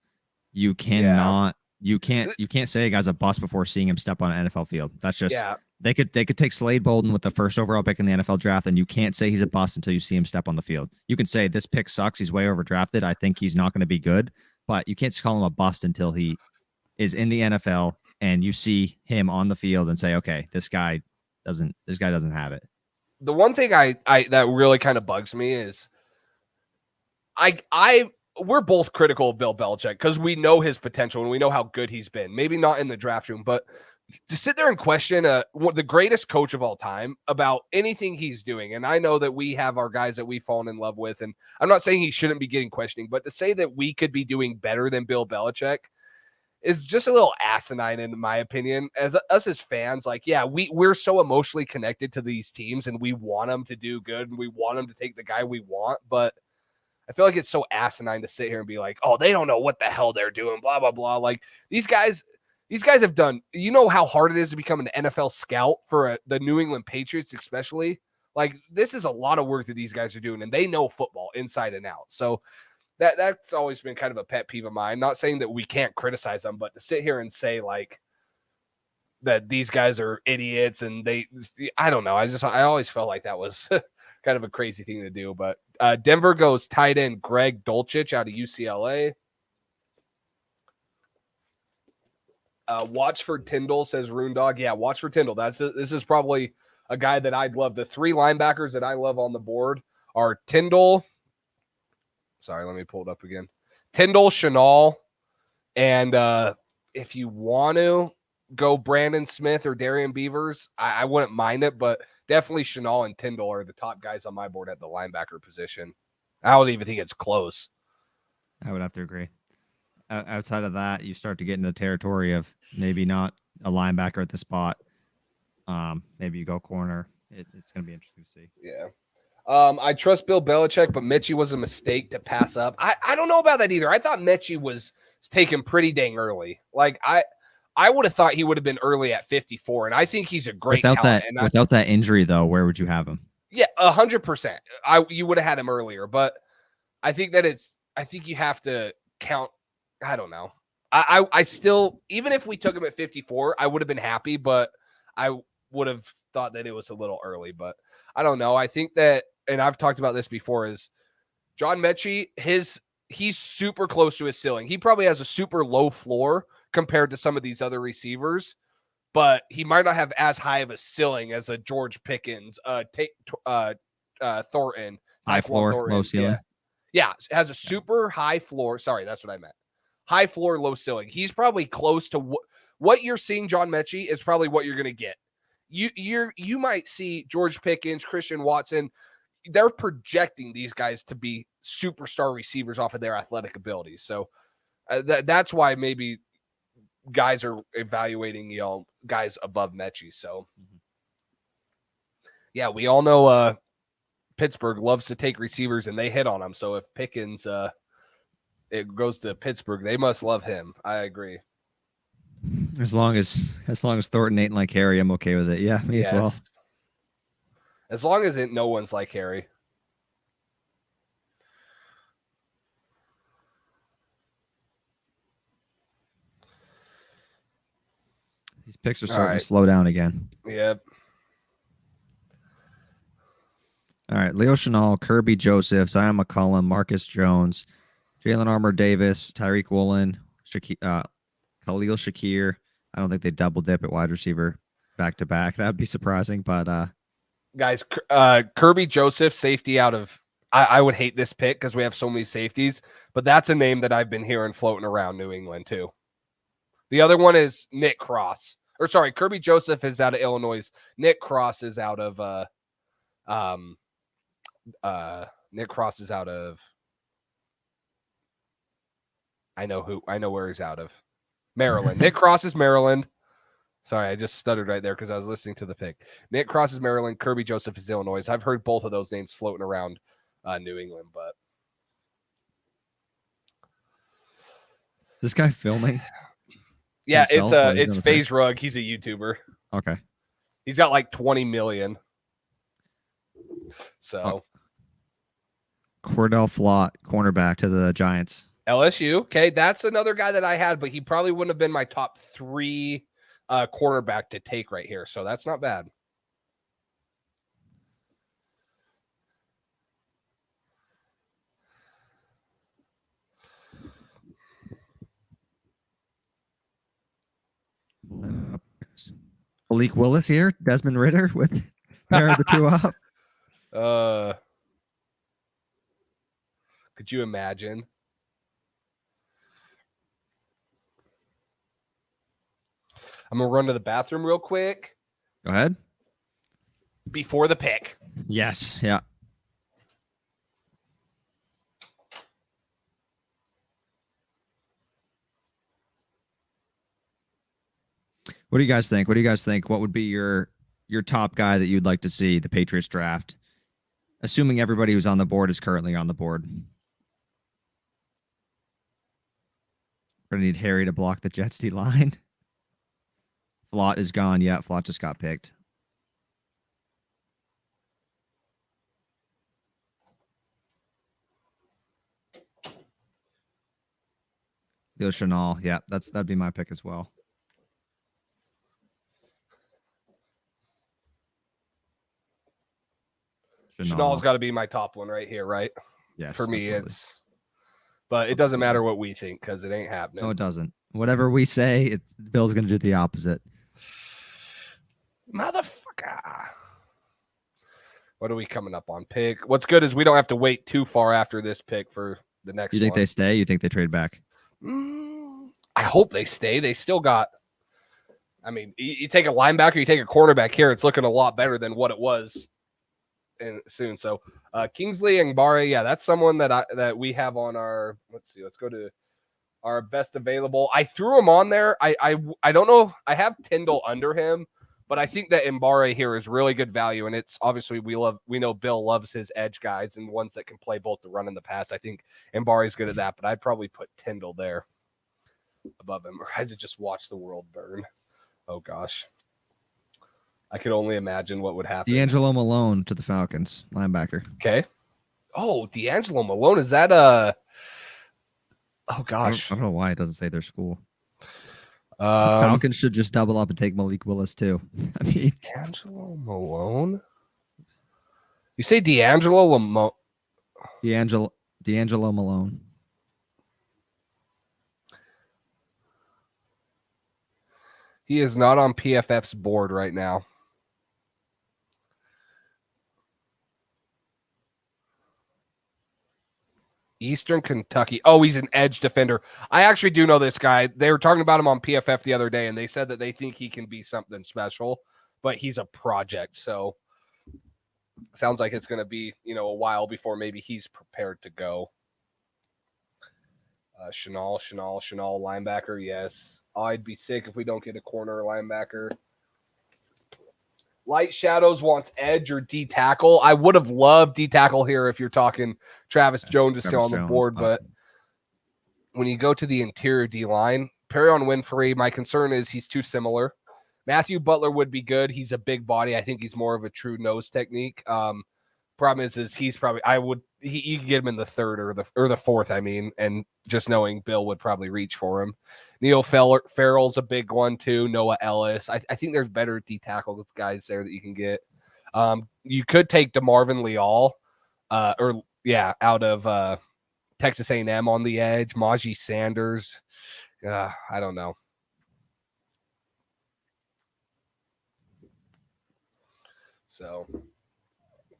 C: you cannot. You can't say a guy's a bust before seeing him step on an NFL field. That's just they could take Slade Bolden with the 1st overall pick in the NFL draft, and you can't say he's a bust until you see him step on the field. You can say this pick sucks, he's way overdrafted, I think he's not going to be good, but you can't call him a bust until he is in the NFL and you see him on the field and say, okay, this guy doesn't have it.
D: The one thing I that really kind of bugs me is we're both critical of Bill Belichick because we know his potential and we know how good he's been. Maybe not in the draft room, but to sit there and question the greatest coach of all time about anything he's doing. And I know that we have our guys that we've fallen in love with, and I'm not saying he shouldn't be getting questioning, but to say that we could be doing better than Bill Belichick, is just a little asinine in my opinion. As us as fans, like, yeah, we're so emotionally connected to these teams and we want them to do good and we want them to take the guy we want, but I feel like it's so asinine to sit here and be like, oh, they don't know what the hell they're doing, blah, blah, blah. Like these guys have done, you know how hard it is to become an NFL scout for the New England Patriots, especially. Like this is a lot of work that these guys are doing and they know football inside and out. So that's always been kind of a pet peeve of mine. Not saying that we can't criticize them, but to sit here and say like that these guys are idiots and I don't know. I always felt like that was kind of a crazy thing to do. But Denver goes tight end Greg Dulcich out of UCLA. Watch for Tyndall, says Rune Dog. Yeah, watch for Tyndall. This is probably a guy that I'd love. The 3 linebackers that I love on the board are Tyndall. Sorry, let me pull it up again. Tyndall, Chenal, and if you want to go Brandon Smith or Darian Beavers, I wouldn't mind it, but definitely Chenal and Tyndall are the top guys on my board at the linebacker position. I don't even think it's close.
C: I would have to agree. Outside of that, you start to get into the territory of maybe not a linebacker at the spot. Maybe you go corner. It's going to be interesting to see.
D: Yeah. I trust Bill Belichick, but Mechie was a mistake to pass up. I don't know about that either. I thought Mechie was taken pretty dang early. Like I would have thought he would have been early at 54, and I think he's a great talent.
C: Without that injury, though, where would you have him?
D: Yeah, 100%. You would have had him earlier, but I think you have to count. I don't know. I still, even if we took him at 54, I would have been happy, but I would have thought that it was a little early. But I don't know. I think that, and I've talked about this before, is John Mechie, he's super close to his ceiling. He probably has a super low floor compared to some of these other receivers, but he might not have as high of a ceiling as a George Pickens, Thornton.
C: High floor, Thornton, low ceiling.
D: Yeah, has a super high floor. Sorry, that's what I meant. High floor, low ceiling. He's probably close to what you're seeing. John Mechie is probably what you're going to get. You might see George Pickens, Christian Watson. They're projecting these guys to be superstar receivers off of their athletic abilities. So that's why maybe guys are evaluating, guys above Mechie. So yeah, we all know Pittsburgh loves to take receivers and they hit on them. So if Pickens it goes to Pittsburgh, they must love him. I agree.
C: As long as Thornton ain't like Harry, I'm okay with it. Yeah, me as well.
D: As long as no one's like Harry.
C: These picks are starting to slow down again.
D: Yep.
C: All right. Leo Chenal, Kirby Joseph, Zion McCollum, Marcus Jones, Jalen Armour Davis, Tyreek Woolen, Khalil Shakir. I don't think they double dip at wide receiver back to back. That would be surprising, but
D: guys, Kirby Joseph, safety out of I would hate this pick because we have so many safeties, but that's a name that I've been hearing floating around New England too. The other one is Nick Cross. Or sorry, Kirby Joseph is out of Illinois. Nick Cross is out of I know where he's out of. Maryland. Nick Cross is Maryland. Sorry, I just stuttered right there because I was listening to the pick. Nick Cross is Maryland. Kirby Joseph is Illinois. I've heard both of those names floating around New England, but
C: is this guy filming?
D: Yeah, it's FaZe Rug. He's a YouTuber.
C: Okay.
D: He's got like 20 million. So
C: Cordell Flott, cornerback to the Giants.
D: LSU. Okay, that's another guy that I had, but he probably wouldn't have been my top 3 cornerback to take right here. So that's not bad.
C: Malik Willis here, Desmond Ridder with pair of the two up.
D: Could you imagine? I'm going to run to the bathroom real quick.
C: Go ahead.
D: Before the pick.
C: Yes. Yeah. What do you guys think? What would be your top guy that you'd like to see the Patriots draft? Assuming everybody who's on the board is currently on the board. We're gonna need Harry to block the Jets D line. Flott is gone. Yeah, Flott just got picked. Leo Chenal. Yeah, that'd be my pick as well.
D: Chenal's got to be my top one right here, right?
C: Yes.
D: For me,
C: absolutely.
D: but it doesn't matter what we think because it ain't happening.
C: No, it doesn't. Whatever we say, Bill's going to do the opposite.
D: Motherfucker. What are we coming up on? Pick. What's good is we don't have to wait too far after this pick for the next one.
C: You think they stay? You think they trade back?
D: I hope they stay. They still got. I mean, you take a linebacker, you take a cornerback here. It's looking a lot better than what it was soon. So Kingsley Ngbare, yeah, that's someone that we have on our. Let's see. Let's go to our best available. I threw him on there. I don't know. I have Tyndall under him, but I think that Ngbare here is really good value, and it's obviously we know Bill loves his edge guys and ones that can play both the run and the pass. I think Ngbare is good at that, but I'd probably put Tyndall there above him, or has it just watched the world burn? Oh gosh. I could only imagine what would happen.
C: D'Angelo Malone to the Falcons, linebacker.
D: Okay. Oh, D'Angelo Malone. Is that oh gosh.
C: I don't know why it doesn't say their school. Falcons should just double up and take Malik Willis too. I mean,
D: D'Angelo Malone. You say D'Angelo
C: Malone.
D: He is not on PFF's board right now. Eastern Kentucky. Oh, he's an edge defender. I actually do know this guy. They were talking about him on PFF the other day, and they said that they think he can be something special, but he's a project. So sounds like it's going to be, a while before maybe he's prepared to go. Chenal, linebacker, yes. I'd be sick if we don't get a corner linebacker. Light Shadows wants edge or D tackle. I would have loved D tackle here if you're talking Travis Jones is still on the board, but when you go to the interior D line, Perion Winfrey, my concern is he's too similar. Matthew Butler would be good. He's a big body. I think he's more of a true nose technique. Problem is he's probably you could get him in the third or the fourth, and just knowing Bill would probably reach for him. Neil Farrell's a big one too. Noah Ellis. I think there's better D tackle guys there that you can get. You could take DeMarvin Leal, out of Texas A&M on the edge. Najee Sanders. I don't know. So.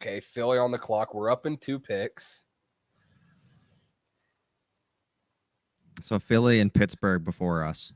D: Okay, Philly on the clock. We're up in 2 picks.
C: So Philly and Pittsburgh before us.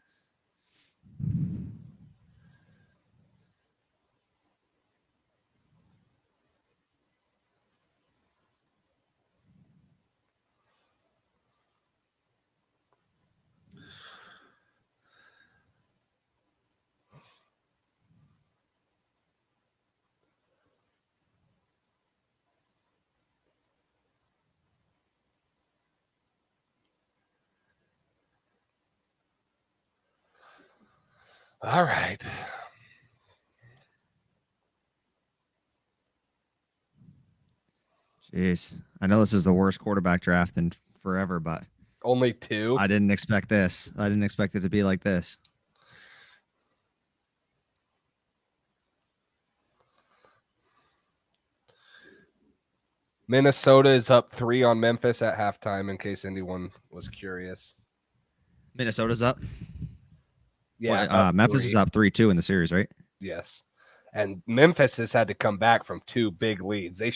D: All right.
C: Jeez. I know this is the worst quarterback draft in forever, but
D: only 2.
C: I didn't expect this. I didn't expect it to be like this.
D: Minnesota is up 3 on Memphis at halftime, in case anyone was curious.
C: Minnesota's up?
D: Yeah.
C: Memphis is up 3-2 in the series, right?
D: Yes. And Memphis has had to come back from 2 big leads. They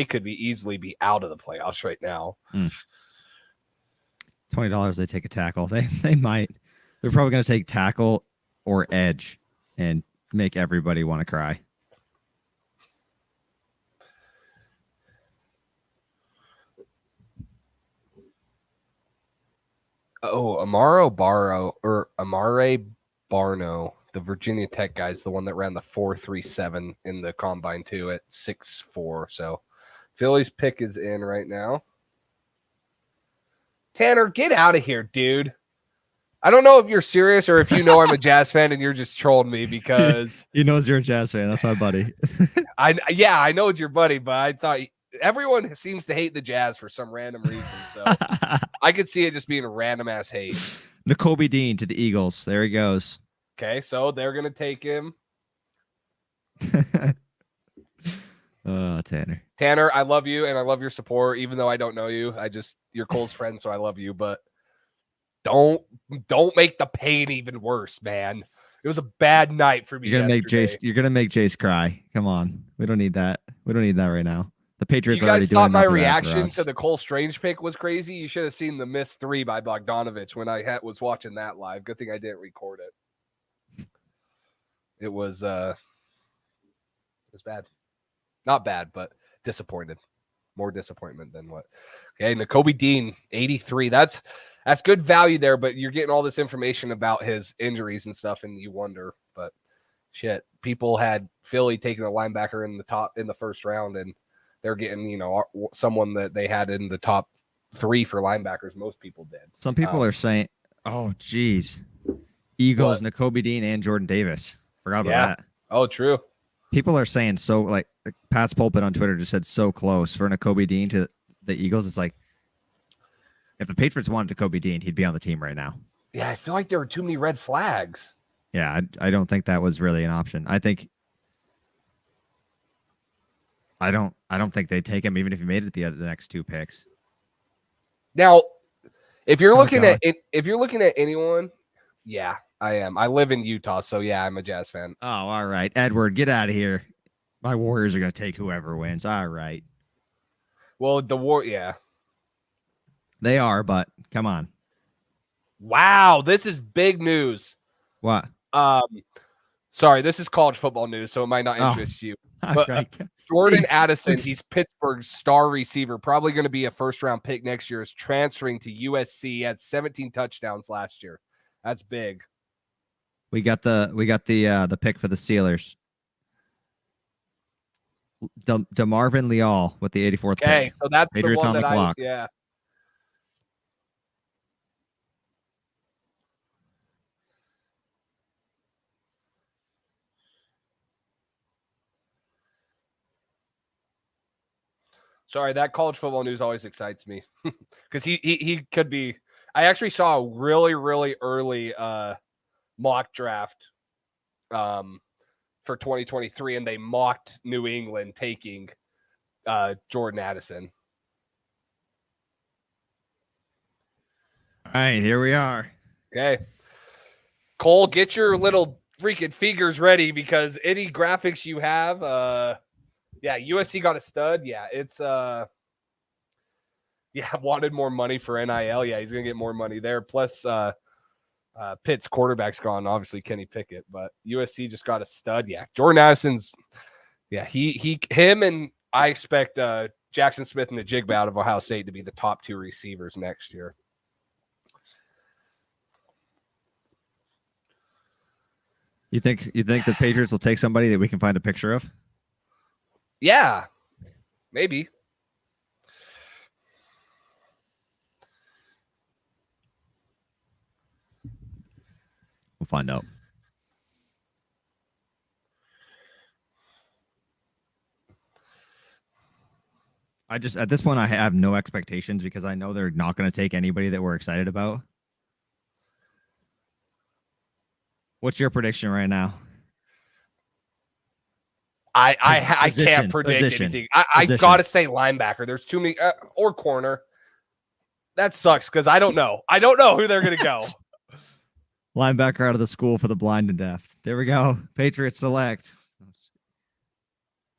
D: could easily be out of the playoffs right now.
C: $20 they take a tackle. They might. They're probably going to take tackle or edge and make everybody want to cry. Oh,
D: Amare Barno, The Virginia Tech guy's the one that ran the 4.37 in the combine too at 6.4. So Philly's pick is in right now. Tanner, get out of here, dude. I don't know if you're serious or if you know I'm a Jazz fan and you're just trolling me because
C: he knows you're a Jazz fan. That's my buddy.
D: I know it's your buddy, but I thought everyone seems to hate the Jazz for some random reason. So I could see it just being a random ass hate.
C: Nakobi Dean to the Eagles. There he goes.
D: Okay, so they're gonna take him.
C: Oh, Tanner.
D: Tanner, I love you and I love your support, even though I don't know you. You're Cole's friend, so I love you, but don't make the pain even worse, man. It was a bad night for me.
C: You're gonna make Jace cry. Come on. We don't need that. We don't need that right now. The Patriots are already doing enough.
D: You guys thought
C: of
D: my
C: that for
D: reaction
C: us.
D: to the Cole Strange pick was crazy? You should have seen the missed 3 by Bogdanovich when I was watching that live. Good thing I didn't record it. It was bad. Not bad, but disappointed. More disappointment than what. Okay, Nakobi Dean, 83. That's good value there, but you're getting all this information about his injuries and stuff, and you wonder. But shit, people had Philly taking a linebacker in the first round, and they're getting someone that they had in the top 3 for linebackers. Most people did.
C: Some people are saying, "Oh, geez, Eagles, Nakobi Dean, and Jordan Davis." Forgot about that.
D: Oh, true.
C: People are saying so. Like Pat's Pulpit on Twitter just said so close for Nakobi Dean to the Eagles. It's like if the Patriots wanted Nakobi Dean, he'd be on the team right now.
D: Yeah, I feel like there were too many red flags.
C: Yeah, I don't think that was really an option. I don't think they'd take him even if he made it the next 2 picks.
D: Now, if you're looking at anyone, yeah, I am. I live in Utah, so yeah, I'm a Jazz fan.
C: Oh, all right, Edward, get out of here. My Warriors are gonna take whoever wins. All right.
D: Well, yeah,
C: they are, but come on.
D: Wow, this is big news.
C: What?
D: Sorry, this is college football news, so it might not interest you. But
C: Right.
D: Jordan Addison, he's Pittsburgh's star receiver, probably going to be a first-round pick next year, is transferring to USC. He had 17 touchdowns last year. That's big.
C: We got the pick for the Steelers. DeMarvin Leal with the 84th pick.
D: Okay, so that's
C: Patriots
D: the one
C: on the clock.
D: Yeah. Sorry, that college football news always excites me because he could be. I actually saw a really, really early mock draft for 2023, and they mocked New England taking Jordan Addison.
C: All right, here we are.
D: Okay. Cole, get your little freaking figures ready because any graphics you have, yeah, USC got a stud. Yeah, it's wanted more money for NIL. Yeah, he's gonna get more money there. Plus Pitt's quarterback's gone, obviously Kenny Pickett, but USC just got a stud. Yeah, Jordan Addison's him and I expect Jackson Smith and the Jigba out of Ohio State to be the top 2 receivers next year.
C: You think the Patriots will take somebody that we can find a picture of?
D: Yeah, maybe.
C: We'll find out. At this point, I have no expectations because I know they're not going to take anybody that we're excited about. What's your prediction right now?
D: I can't predict anything. I got to say linebacker. There's too many or corner. That sucks because I don't know. I don't know who they're going to go.
C: Linebacker out of the school for the blind and deaf. There we go. Patriots select.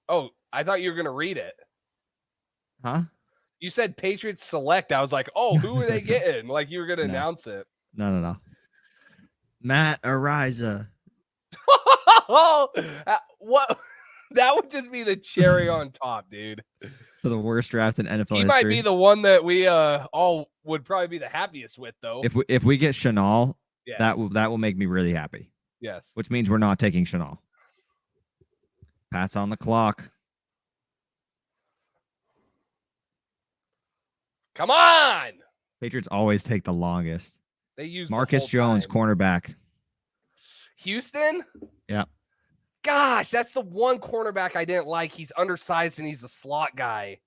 D: Oh, I thought you were going to read it.
C: Huh?
D: You said Patriots select. I was like, oh, who are they getting? Like you were going to announce it.
C: No. Matt Ariza.
D: What? That would just be the cherry on top, dude.
C: For the worst draft in NFL history.
D: He might be the one that we all would probably be the happiest with, though.
C: If we get Chanel,
D: yes.
C: that will make me really happy.
D: Yes.
C: which means we're not taking Chanel. Pat's on the clock.
D: Come on.
C: Patriots always take the longest.
D: They use
C: Marcus
D: the whole
C: Jones,
D: time.
C: cornerback.
D: Houston?
C: Yeah.
D: Gosh, that's the one cornerback I didn't like. He's undersized and he's a slot guy.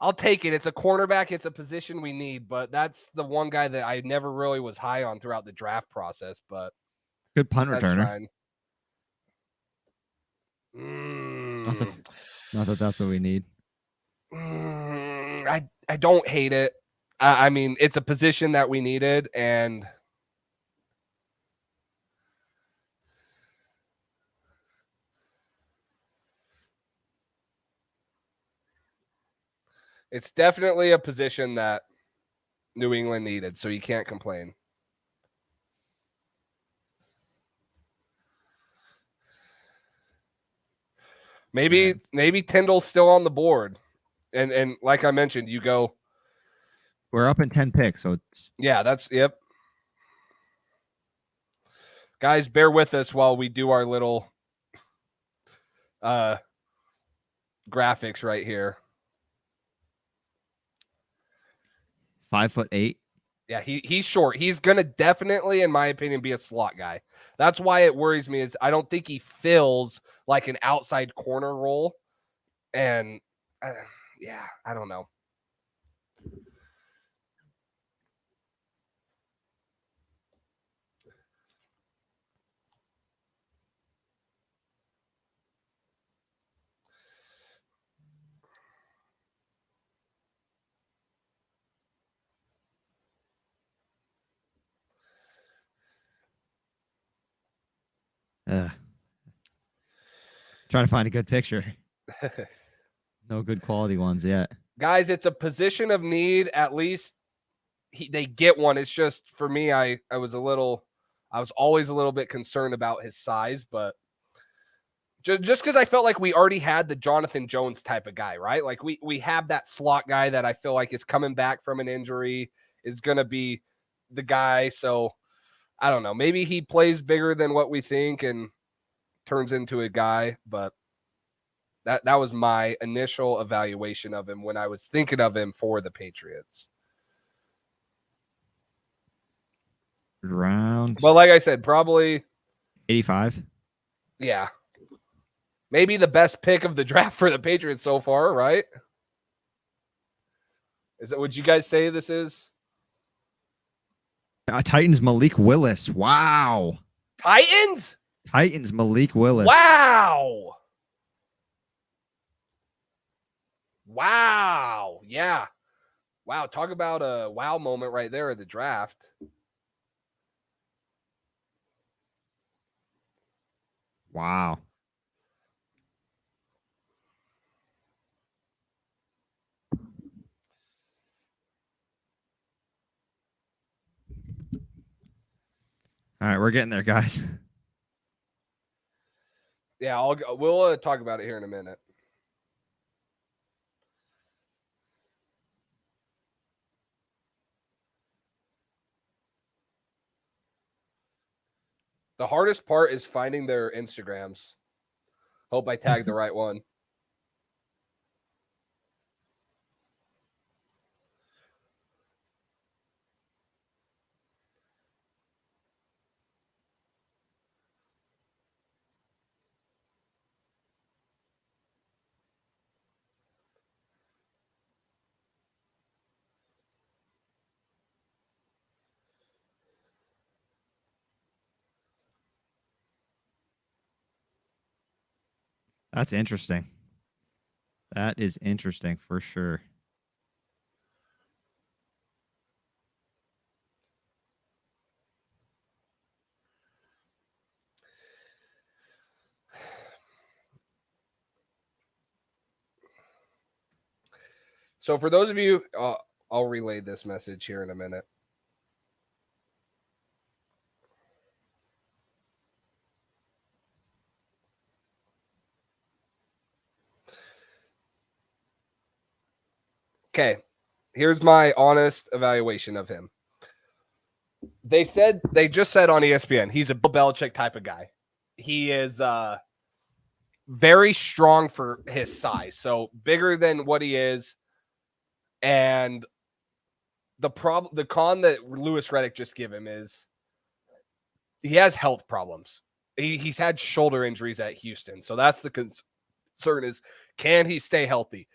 D: I'll take it. It's a cornerback. It's a position we need, but that's the one guy that I never really was high on throughout the draft process, but
C: Good punt
D: that's
C: returner.
D: fine.
C: Not that that's what we need.
D: I don't hate it. I mean, it's a position that we needed, and it's definitely a position that New England needed, so you can't complain. Maybe Tyndall's still on the board. And like I mentioned, you go.
C: We're up in 10 picks, so it's
D: Yep. Guys, bear with us while we do our little graphics right here.
C: 5'8".
D: Yeah, he's short. He's gonna definitely, in my opinion, be a slot guy. That's why it worries me. Is I don't think he fills like an outside corner role, and yeah, I don't know.
C: Trying to find a good picture. No good quality ones yet.
D: Guys, it's a position of need. At least they get one. It's just for me, I was always a little bit concerned about his size, but just because I felt like we already had the Jonathan Jones type of guy, right? Like we have that slot guy that I feel like is coming back from an injury, is going to be the guy. So I don't know. Maybe he plays bigger than what we think and turns into a guy, but that was my initial evaluation of him when I was thinking of him for the Patriots.
C: Round.
D: But like I said, probably
C: 85.
D: Yeah. Maybe the best pick of the draft for the Patriots so far, right? Would you guys say this is?
C: Titans Malik Willis. Wow.
D: Titans
C: Malik Willis.
D: Wow. Yeah. Wow. Talk about a wow moment right there at the draft.
C: Wow. All right, we're getting there, guys.
D: Yeah, we'll talk about it here in a minute. The hardest part is finding their Instagrams. Hope I tagged the right one.
C: That's interesting. That is interesting for sure.
D: So for those of you, I'll relay this message here in a minute. Okay, here's my honest evaluation of him. They just said on ESPN, he's a Bill Belichick type of guy. He is very strong for his size, so bigger than what he is. And the con that Louis Riddick just gave him is he has health problems. He's had shoulder injuries at Houston, so that's the concern: is can he stay healthy?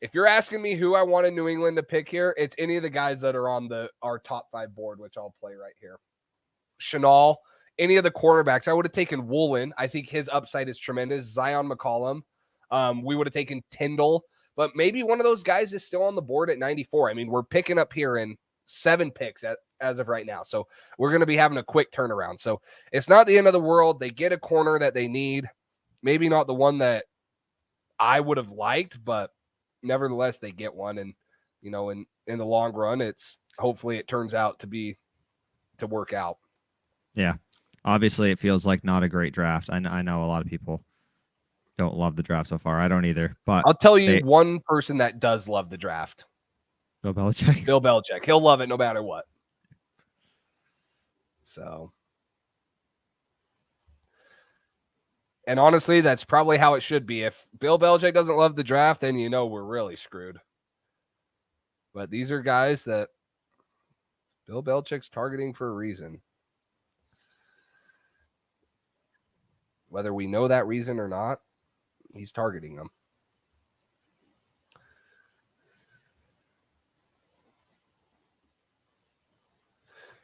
D: If you're asking me who I want in New England to pick here, it's any of the guys that are on our top 5 board, which I'll play right here. Chenal, any of the cornerbacks. I would have taken Woolen. I think his upside is tremendous. Zion McCollum. We would have taken Tyndall, but maybe one of those guys is still on the board at 94. I mean, we're picking up here in 7 picks as of right now. So we're going to be having a quick turnaround. So it's not the end of the world. They get a corner that they need. Maybe not the one that I would have liked, but nevertheless, they get one. And, in the long run, hopefully it turns out to work out.
C: Yeah. Obviously, it feels like not a great draft. I know a lot of people don't love the draft so far. I don't either. But
D: I'll tell you one person that does love the draft.
C: Bill Belichick.
D: Bill Belichick. He'll love it no matter what. So. And honestly, that's probably how it should be. If Bill Belichick doesn't love the draft, then we're really screwed. But these are guys that Bill Belichick's targeting for a reason. Whether we know that reason or not, he's targeting them.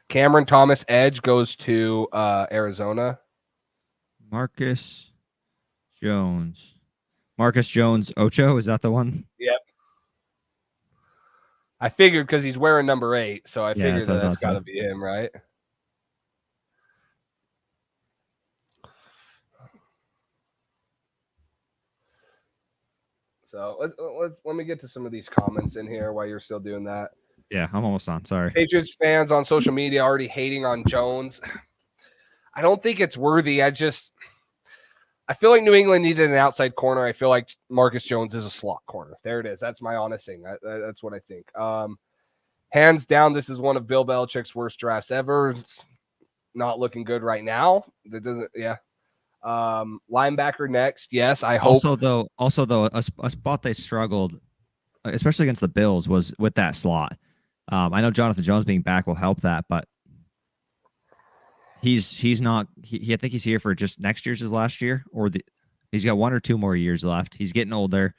D: Cameron Thomas Edge goes to Arizona.
C: Marcus Jones Ocho, is that the one?
D: Yep. I figured because he's wearing number 8, so I figured that's got to be him, right? So let me get to some of ththese comments in here while you're still doing that.
C: Yeah, I'm almost on. Sorry.
D: Patriots fans on social media already hating on Jones. I don't think it's worthy. I feel like New England needed an outside corner. I feel like Marcus Jones is a slot corner. There it is. That's my honest thing. That's what I think. Hands down, this is one of Bill Belichick's worst drafts ever. It's not looking good right now. That doesn't. Yeah. Linebacker next. Yes, I hope.
C: Also though, a spot they struggled, especially against the Bills, was with that slot. I know Jonathan Jones being back will help that, but he's not. I think he's here for just next year's his last year, or he's got 1 or 2 more years left. He's getting older.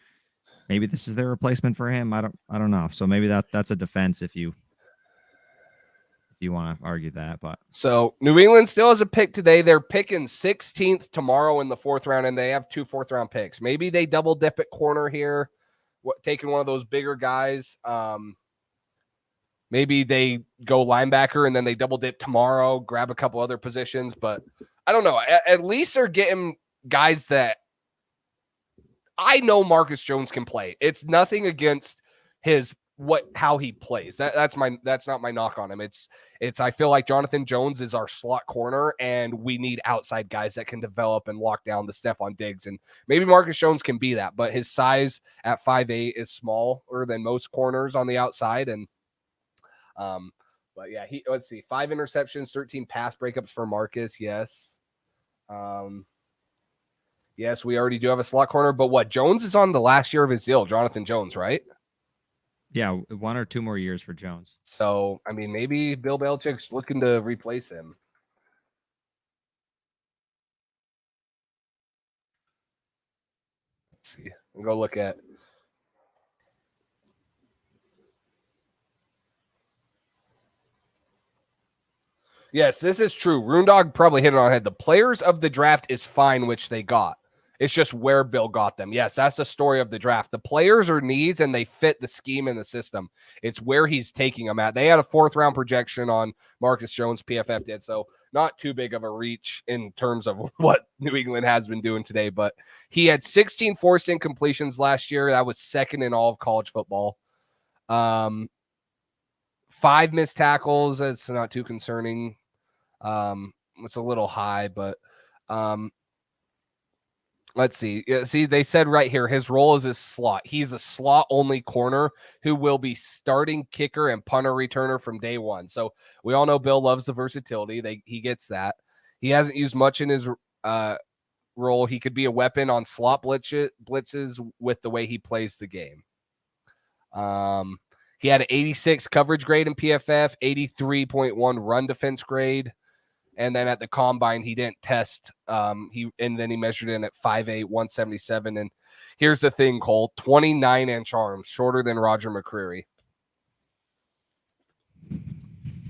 C: Maybe this is their replacement for him. I don't know. So maybe that's a defense if you want to argue that. But
D: so New England still has a pick today. They're picking 16th tomorrow in the 4th round, and they have 2 4th-round picks. Maybe they double dip at corner here, taking one of those bigger guys. Maybe they go linebacker and then they double dip tomorrow, grab a couple other positions. But I don't know. At least they're getting guys that I know Marcus Jones can play. It's nothing against how he plays. That's not my knock on him. It's I feel like Jonathan Jones is our slot corner, and we need outside guys that can develop and lock down the Stephon Diggs. And maybe Marcus Jones can be that, but his size at 5'8" is smaller than most corners on the outside. And but yeah, let's see, 5 interceptions, 13 pass breakups for Marcus. Yes. Yes, we already do have a slot corner, but what? Jones is on the last year of his deal, Jonathan Jones, right?
C: yeah, 1 or 2 more years for Jones.
D: So, I mean, maybe Bill Belichick's looking to replace him. Let's see. We'll go look at. Yes, this is true. Roondog probably hit it on the head. The players of the draft is fine, which they got. It's just where Bill got them. Yes, that's the story of the draft. The players are needs, and they fit the scheme and the system. It's where he's taking them at. They had a 4th-round projection on Marcus Jones, PFF did, so not too big of a reach in terms of what New England has been doing today. But he had 16 forced incompletions last year. That was 2nd in all of college football. 5 missed tackles. That's not too concerning. It's a little high, but Let's see. See, they said right here his role is a slot. He's a slot-only corner who will be starting kicker and punter returner from day one. So we all know Bill loves the versatility. He gets that. He hasn't used much in his role. He could be a weapon on slot blitzes with the way he plays the game. He had an 86 coverage grade in PFF, 83.1 run defense grade. And then at the combine, he didn't test. Then he measured in at 5'8", 177. And here's the thing, Cole: 29-inch arms, shorter than Roger McCreary.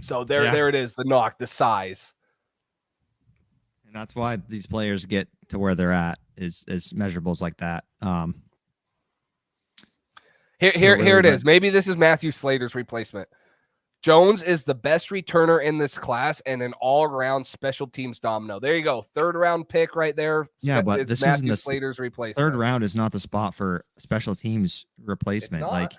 D: So there it is, the knock, the size.
C: And that's why these players get to where they're at is measurables like that.
D: Here it is. Maybe this is Matthew Slater's replacement. Jones is the best returner in this class and an all-around special teams domino. There you go. 3rd round pick right there.
C: Yeah, but
D: it's
C: this
D: Matthew
C: isn't
D: Slater's replacement.
C: 3rd round is not the spot for special teams replacement. Like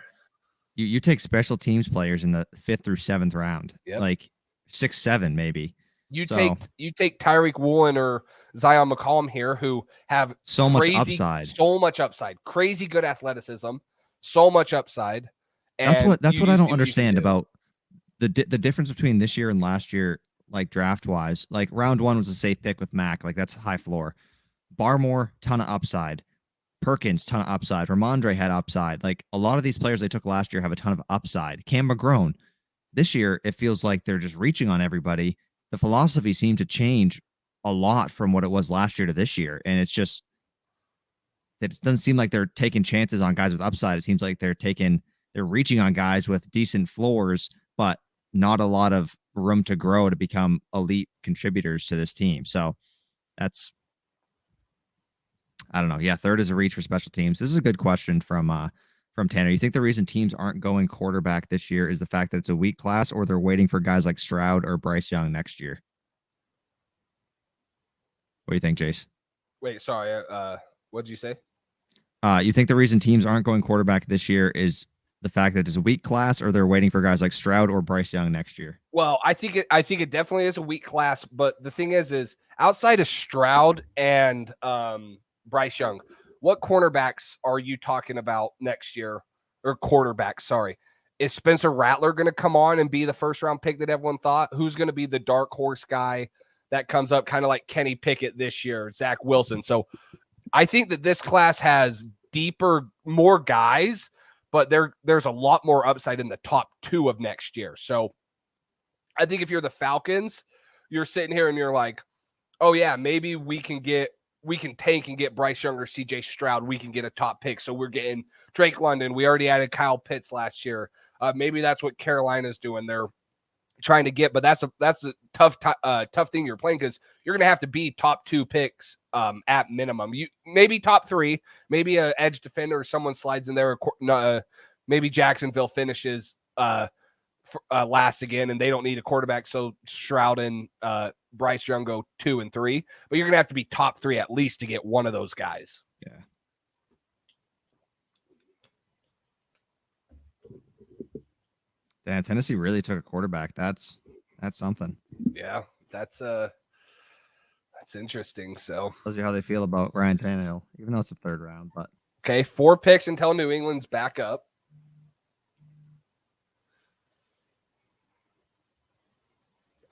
C: you take special teams players in the 5th through 7th round.
D: Yep.
C: Like 6, 7 maybe.
D: You take Tyreek Woolen or Zion McCollum here, who have
C: so much upside,
D: crazy good athleticism, so much upside.
C: And that's what I don't understand about the difference between this year and last year, like draft wise. Like round 1 was a safe pick with Mac, like that's high floor. Barmore, ton of upside. Perkins, ton of upside. Ramondre had upside. Like a lot of these players they took last year have a ton of upside. Cam McGrone, this year it feels like they're just reaching on everybody. The philosophy seemed to change a lot from what it was last year to this year, and it doesn't seem like they're taking chances on guys with upside. It seems like they're reaching on guys with decent floors, but not a lot of room to grow to become elite contributors to this team. So that's, I don't know. Yeah, 3rd is a reach for special teams. This is a good question from Tanner. You think the reason teams aren't going quarterback this year is the fact that it's a weak class, or they're waiting for guys like Stroud or Bryce Young next year? What do you think, Jace?
D: Wait, sorry. What did you say?
C: You think the reason teams aren't going quarterback this year is the fact that it's a weak class, or they're waiting for guys like Stroud or Bryce Young next year?
D: Well, I think it definitely is a weak class, but the thing is outside of Stroud and Bryce Young, what cornerbacks are you talking about next year? Or quarterbacks, sorry. Is Spencer Rattler going to come on and be the 1st round pick that everyone thought? Who's going to be the dark horse guy that comes up, kind of like Kenny Pickett this year, Zach Wilson? So I think that this class has more guys, but there's a lot more upside in the top 2 of next year. So I think if you're the Falcons, you're sitting here and you're like, oh yeah, maybe we can tank and get Bryce Young or CJ Stroud. We can get a top pick. So we're getting Drake London. We already added Kyle Pitts last year. Maybe that's what Carolina's doing. They're trying to get, but that's a tough thing you're playing, because you're going to have to be top 2 picks at minimum. You maybe top 3, maybe a edge defender or someone slides in there. Maybe Jacksonville finishes last again, and they don't need a quarterback, so Stroud and Bryce Young go 2 and 3. But you're going to have to be top 3 at least to get one of those guys.
C: Yeah. Damn, Tennessee really took a quarterback. That's something.
D: Yeah, that's interesting. So
C: tells you how they feel about Ryan Tannehill, even though it's a 3rd round. But
D: okay, 4 picks until New England's back up.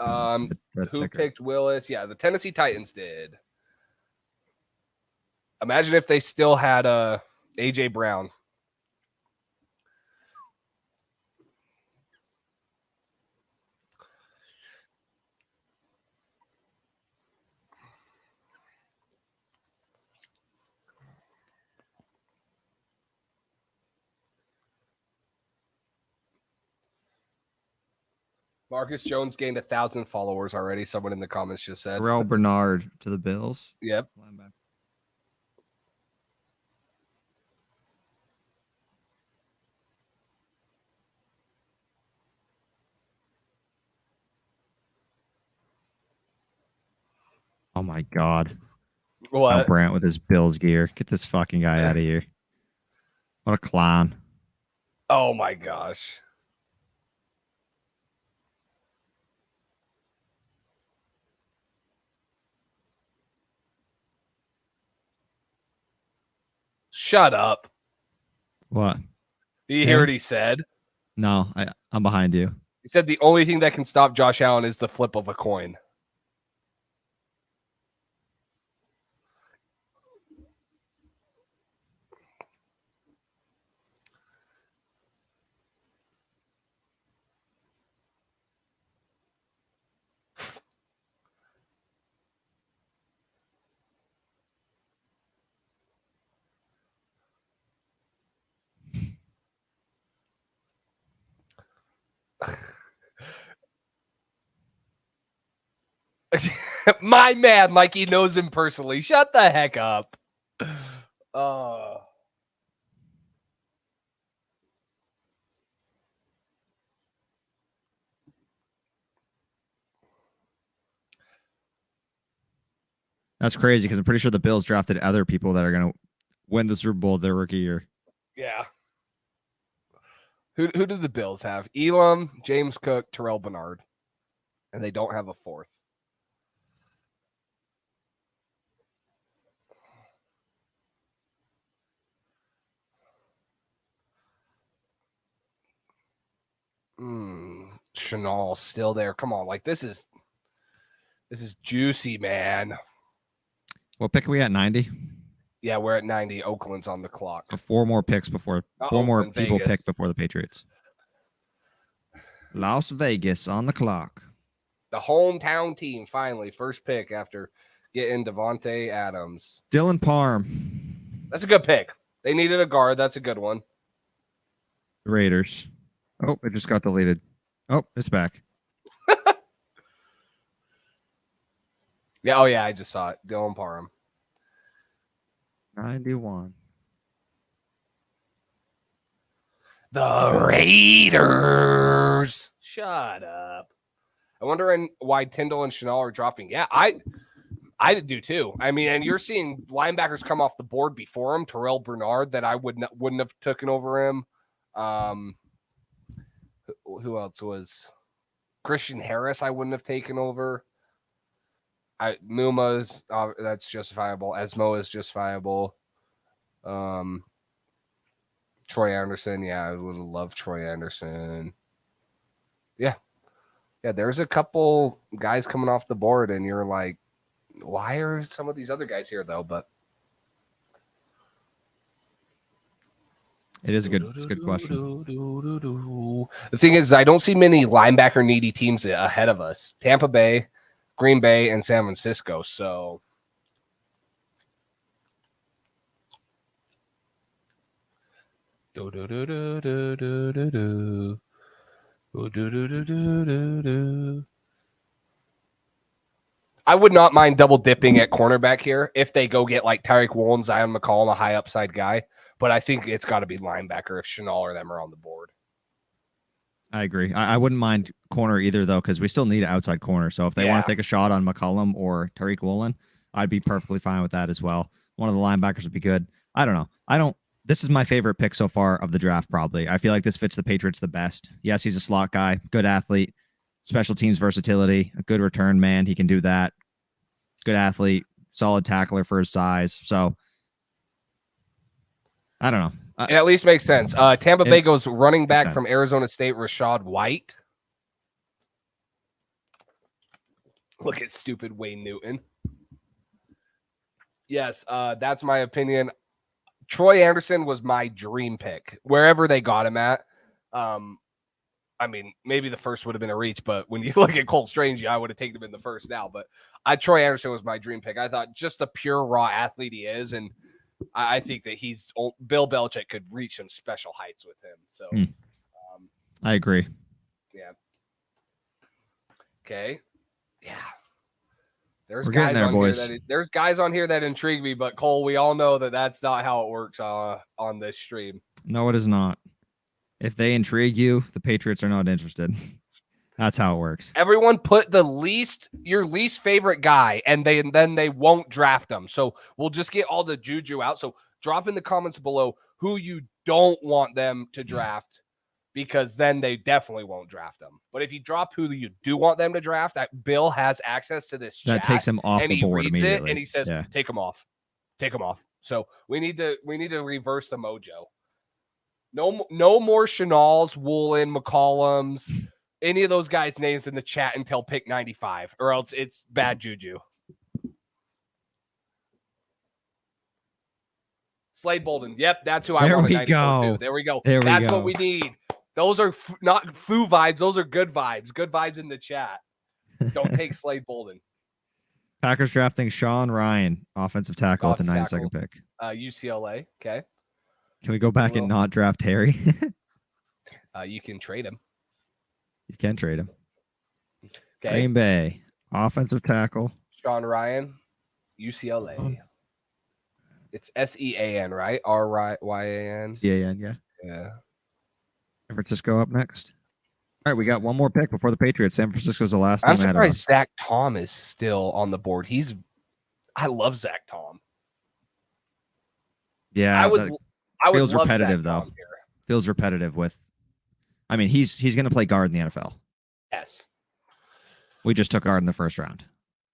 D: Who picked Willis? Yeah, the Tennessee Titans did. Imagine if they still had AJ Brown. Marcus Jones gained 1,000 followers already. Someone in the comments just said.
C: Terrell Bernard to the Bills.
D: Yep.
C: Linebacker. Oh my God.
D: What?
C: Brandt with his Bills gear. Get this fucking guy out of here. What a clown.
D: Oh my gosh. Shut up.
C: What?
D: Do you hear what he said?
C: No, I'm behind you.
D: He said the only thing that can stop Josh Allen is the flip of a coin. My man, like he knows him personally. Shut the heck up.
C: That's crazy because I'm pretty sure the Bills drafted other people that are going to win the Super Bowl their rookie year.
D: Yeah. Who do the Bills have? Elam, James Cook, Terrell Bernard. And they don't have a fourth. Chanel still there. Come on, like this is juicy, man.
C: What pick are we at? 90?
D: Yeah, we're at 90. Oakland's on the clock.
C: So four more people
D: Vegas.
C: pick before the Patriots. Las Vegas on the clock.
D: The hometown team finally first pick after getting Devontae Adams.
C: Dylan Parham.
D: That's a good pick. They needed a guard. That's a good one.
C: Raiders. Oh, it just got deleted. Oh, it's back.
D: Yeah. Oh, yeah. I just saw it. Dylan Parham.
C: 91.
D: The Raiders. Shut up. I wonder why Tyndall and Chanel are dropping. Yeah, I do too. I mean, and you're seeing linebackers come off the board before him. Terrell Bernard that I wouldn't have taken over him. Who else was Christian Harris? I wouldn't have taken over. Muma's that's justifiable. Esmo is justifiable. Troy Anderson, yeah, I would have loved Troy Anderson. Yeah, there's a couple guys coming off the board, and you're like, why are some of these other guys here though? But
C: it's a good question.
D: The thing is, I don't see many linebacker needy teams ahead of us. Tampa Bay, Green Bay, and San Francisco. So I would not mind double dipping at cornerback here if they go get like Tyreek Woolen, Zion McCollum, a high upside guy. But I think it's got to be linebacker if Chanel or them are on the board.
C: I agree. I wouldn't mind corner either, though, because we still need an outside corner. So if they want to take a shot on McCollum or Tyreek Woolen, I'd be perfectly fine with that as well. One of the linebackers would be good. I don't know. This is my favorite pick so far of the draft, probably. I feel like this fits the Patriots the best. Yes, he's a slot guy, good athlete, special teams versatility, a good return man. He can do that. Good athlete, solid tackler for his size. So I don't know.
D: It at least makes sense. Tampa Bay goes running back from Arizona State, Rashad White. Look at stupid Wayne Newton. Yes, that's my opinion. Troy Anderson was my dream pick, wherever they got him at. I mean, maybe the first would have been a reach, but when you look at Cole Strange, I would have taken him in the first now. But Troy Anderson was my dream pick. I thought just the pure raw athlete he is, and I think that Bill Belichick could reach some special heights with him. So
C: I agree.
D: Yeah. Okay. Yeah. There's guys on here that intrigue me, but Cole, we all know that that's not how it works on this stream.
C: No, it is not. If they intrigue you, the Patriots are not interested. That's how it works.
D: Everyone put your least favorite guy, and then they won't draft them. So we'll just get all the juju out. So drop in the comments below who you don't want them to draft, because then they definitely won't draft them. But if you drop who you do want them to draft, Bill has access to this chat.
C: That takes him off the board immediately.
D: And he says, take him off. take them off. So we need to reverse the mojo. No more Chenals, Woolen, McCollums, any of those guys' names in the chat until pick 95, or else it's bad juju. Slade Bolden. Yep, that's who I want. There we go. There we go. That's what we need. Those are not foo vibes. Those are good vibes. Good vibes in the chat. Don't take Slade Bolden.
C: Packers drafting Sean Ryan, offensive tackle at the 92nd pick.
D: UCLA. Okay.
C: Can we go back and not draft Harry?
D: You can trade him.
C: You can trade him.
D: Okay.
C: Green Bay, offensive tackle.
D: Sean Ryan, UCLA. It's SEAN, right? RYAN.
C: CAN, yeah.
D: Yeah.
C: San Francisco up next. All right, we got one more pick before the Patriots. San Francisco's the last team.
D: I'm surprised Zach Tom is still on the board. I love Zach Tom.
C: Yeah,
D: I would
C: feels
D: love
C: repetitive
D: Zach
C: though.
D: Tom here.
C: Feels repetitive with. I mean, he's going to play guard in the NFL.
D: Yes.
C: We just took guard in the first round.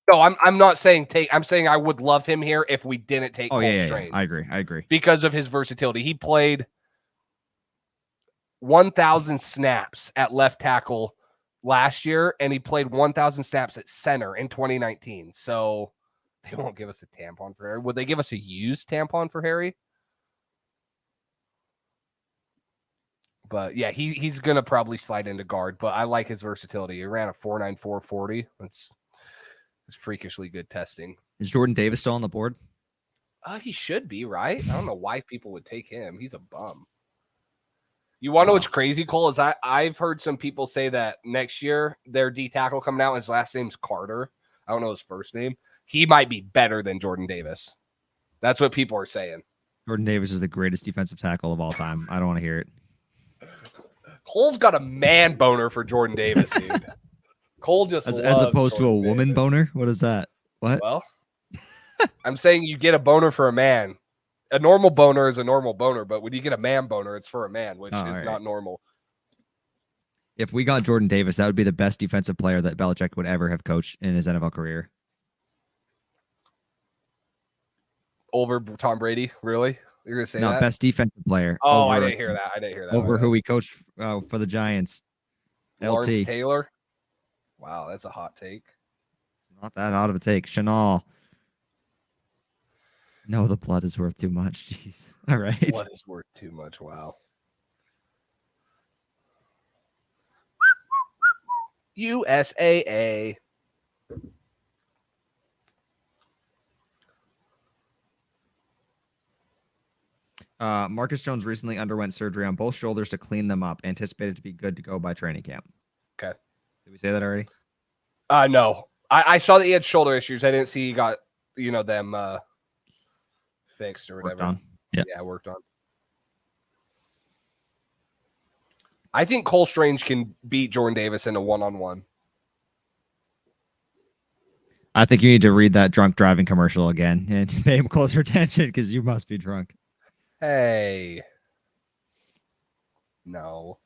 D: No, I'm not saying take. I'm saying I would love him here if we didn't take.
C: Oh yeah. I agree.
D: Because of his versatility, he played 1,000 snaps at left tackle last year, and he played 1,000 snaps at center in 2019. So they won't give us a tampon for Harry. Would they give us a used tampon for Harry? But yeah, he's gonna probably slide into guard. But I like his versatility. He ran a 4.94 40. It's freakishly good testing.
C: Is Jordan Davis still on the board?
D: He should be, right? I don't know why people would take him. He's a bum. You want to know what's crazy, Cole? Is I've heard some people say that next year their D tackle coming out, his last name's Carter. I don't know his first name. He might be better than Jordan Davis. That's what people are saying.
C: Jordan Davis is the greatest defensive tackle of all time. I don't want to hear it.
D: Cole's got a man boner for Jordan Davis, dude. Cole just
C: as opposed to a woman boner. What is that? What?
D: Well, I'm saying you get a boner for a man. A normal boner is a normal boner, but when you get a man boner, it's for a man, which is not normal.
C: If we got Jordan Davis, that would be the best defensive player that Belichick would ever have coached in his NFL career.
D: Over Tom Brady, really? You're gonna say that?
C: Best defensive player.
D: Oh, I didn't hear that.
C: Over who we coached for the Giants.
D: Lawrence
C: LT.
D: Taylor. Wow, that's a hot take.
C: Not that hot of a take. Chenal. No, the blood is worth too much. Jeez. All right.
D: Blood is worth too much. Wow. USAA.
C: Marcus Jones recently underwent surgery on both shoulders to clean them up. Anticipated to be good to go by training camp.
D: Okay.
C: Did we say that already?
D: No. I saw that he had shoulder issues. I didn't see he got, them fixed or whatever.
C: Worked on.
D: Yeah, worked on. I think Cole Strange can beat Jordan Davis in a one-on-one.
C: I think you need to read that drunk driving commercial again and pay him closer attention because you must be drunk.
D: Hey. No.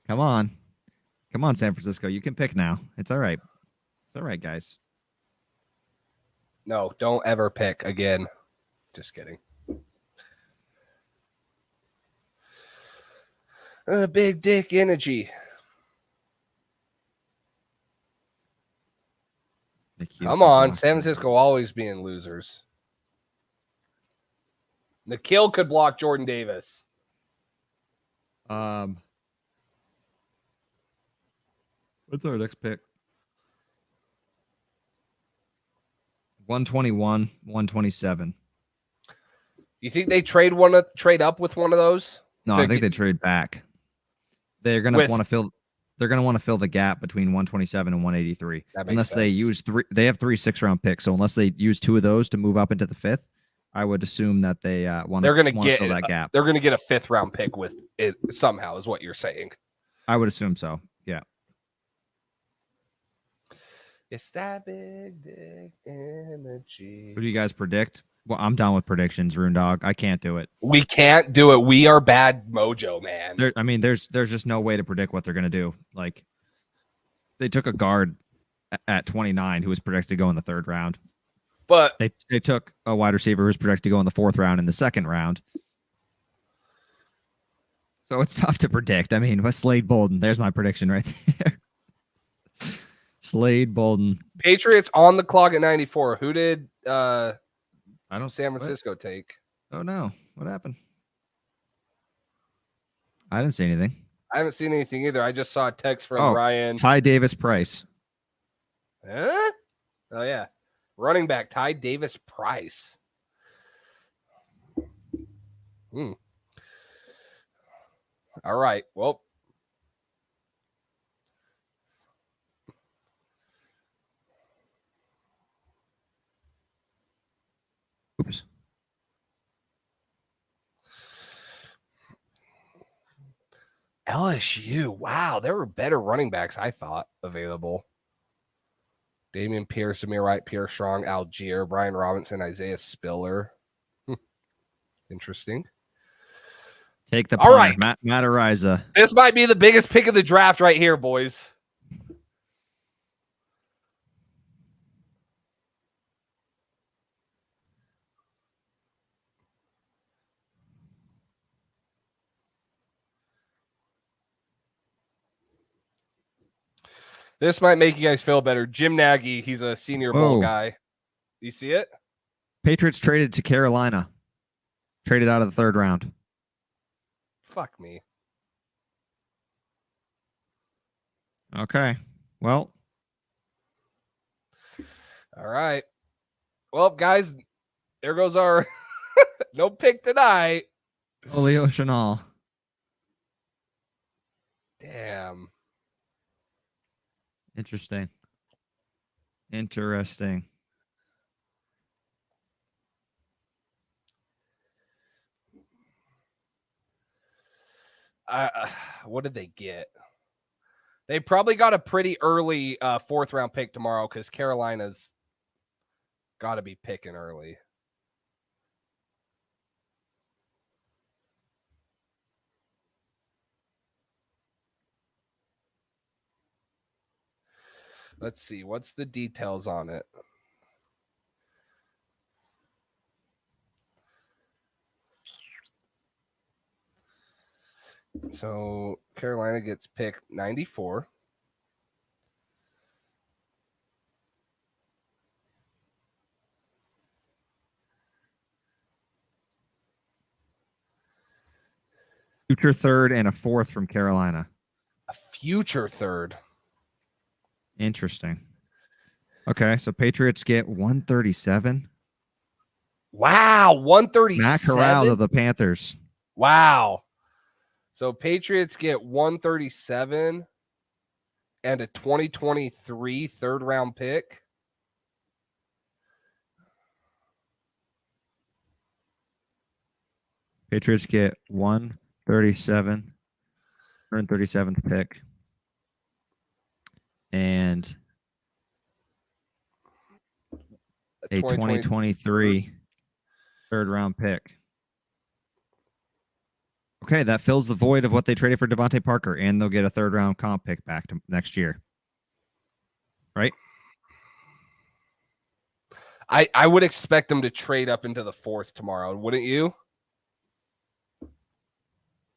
C: Come on, San Francisco. You can pick now. It's all right. It's all right, guys.
D: No, don't ever pick again. Just kidding. Big dick energy. Come on, San Francisco always being losers. Nikhil could block Jordan Davis.
C: What's our next pick? 121, 127.
D: You think they trade up with one of those?
C: No, I think they trade back. They're gonna want to fill. They're gonna want to fill the gap between 127 and 183. Unless they use three, they have 3 6-round picks. So unless they use 2 of those to move up into the 5th, I would assume that they want to fill that gap.
D: They're gonna get a 5th round pick with it somehow, is what you're saying.
C: I would assume so. Yeah.
D: It's that big dick energy.
C: Who do you guys predict? Well, I'm down with predictions, Rune Dog. I can't do it.
D: We can't do it. We are bad mojo, man.
C: There's just no way to predict what they're gonna do. Like, they took a guard at 29 who was projected to go in the 3rd round.
D: But
C: They took a wide receiver who was projected to go in the 4th round in the 2nd round. So it's tough to predict. I mean, with Slade Bolden, there's my prediction right there. Slade Bolden.
D: Patriots on the clock at 94. Who did
C: I don't
D: San Francisco take?
C: Oh no. What happened? I didn't see anything.
D: I haven't seen anything either. I just saw a text from Ryan.
C: Ty Davis Price.
D: Huh? Oh yeah. Running back Ty Davis Price. All right. Well,
C: oops.
D: LSU. Wow, there were better running backs, I thought, available. Damian Pierce, Amir Wright, Pierre Strong, Algier, Brian Robinson, Isaiah Spiller. Interesting.
C: Take the
D: All
C: punter,
D: right.
C: Matt Ariza.
D: This might be the biggest pick of the draft right here, boys. This might make you guys feel better. Jim Nagy, he's a Senior Bowl guy. You see it?
C: Patriots traded to Carolina. Traded out of the 3rd round.
D: Fuck me.
C: Okay. Well.
D: All right. Well, guys, there goes our no pick tonight.
C: Leo Chenal.
D: Damn.
C: Interesting.
D: What did they get? They probably got a pretty early 4th round pick tomorrow because Carolina's got to be picking early. Let's see. What's the details on it? So Carolina gets pick 94.
C: Future 3rd and a 4th from Carolina.
D: A future 3rd.
C: Interesting. Okay, so Patriots get 137.
D: Wow, 137.
C: Matt Corral to the Panthers.
D: Wow. So Patriots get 137 and a 2023 3rd round pick.
C: Patriots get 137th pick. And a 2023 3rd round pick. Okay, that fills the void of what they traded for Devontae Parker, and they'll get a 3rd round comp pick back to next year. Right?
D: I would expect them to trade up into the 4th tomorrow, wouldn't you?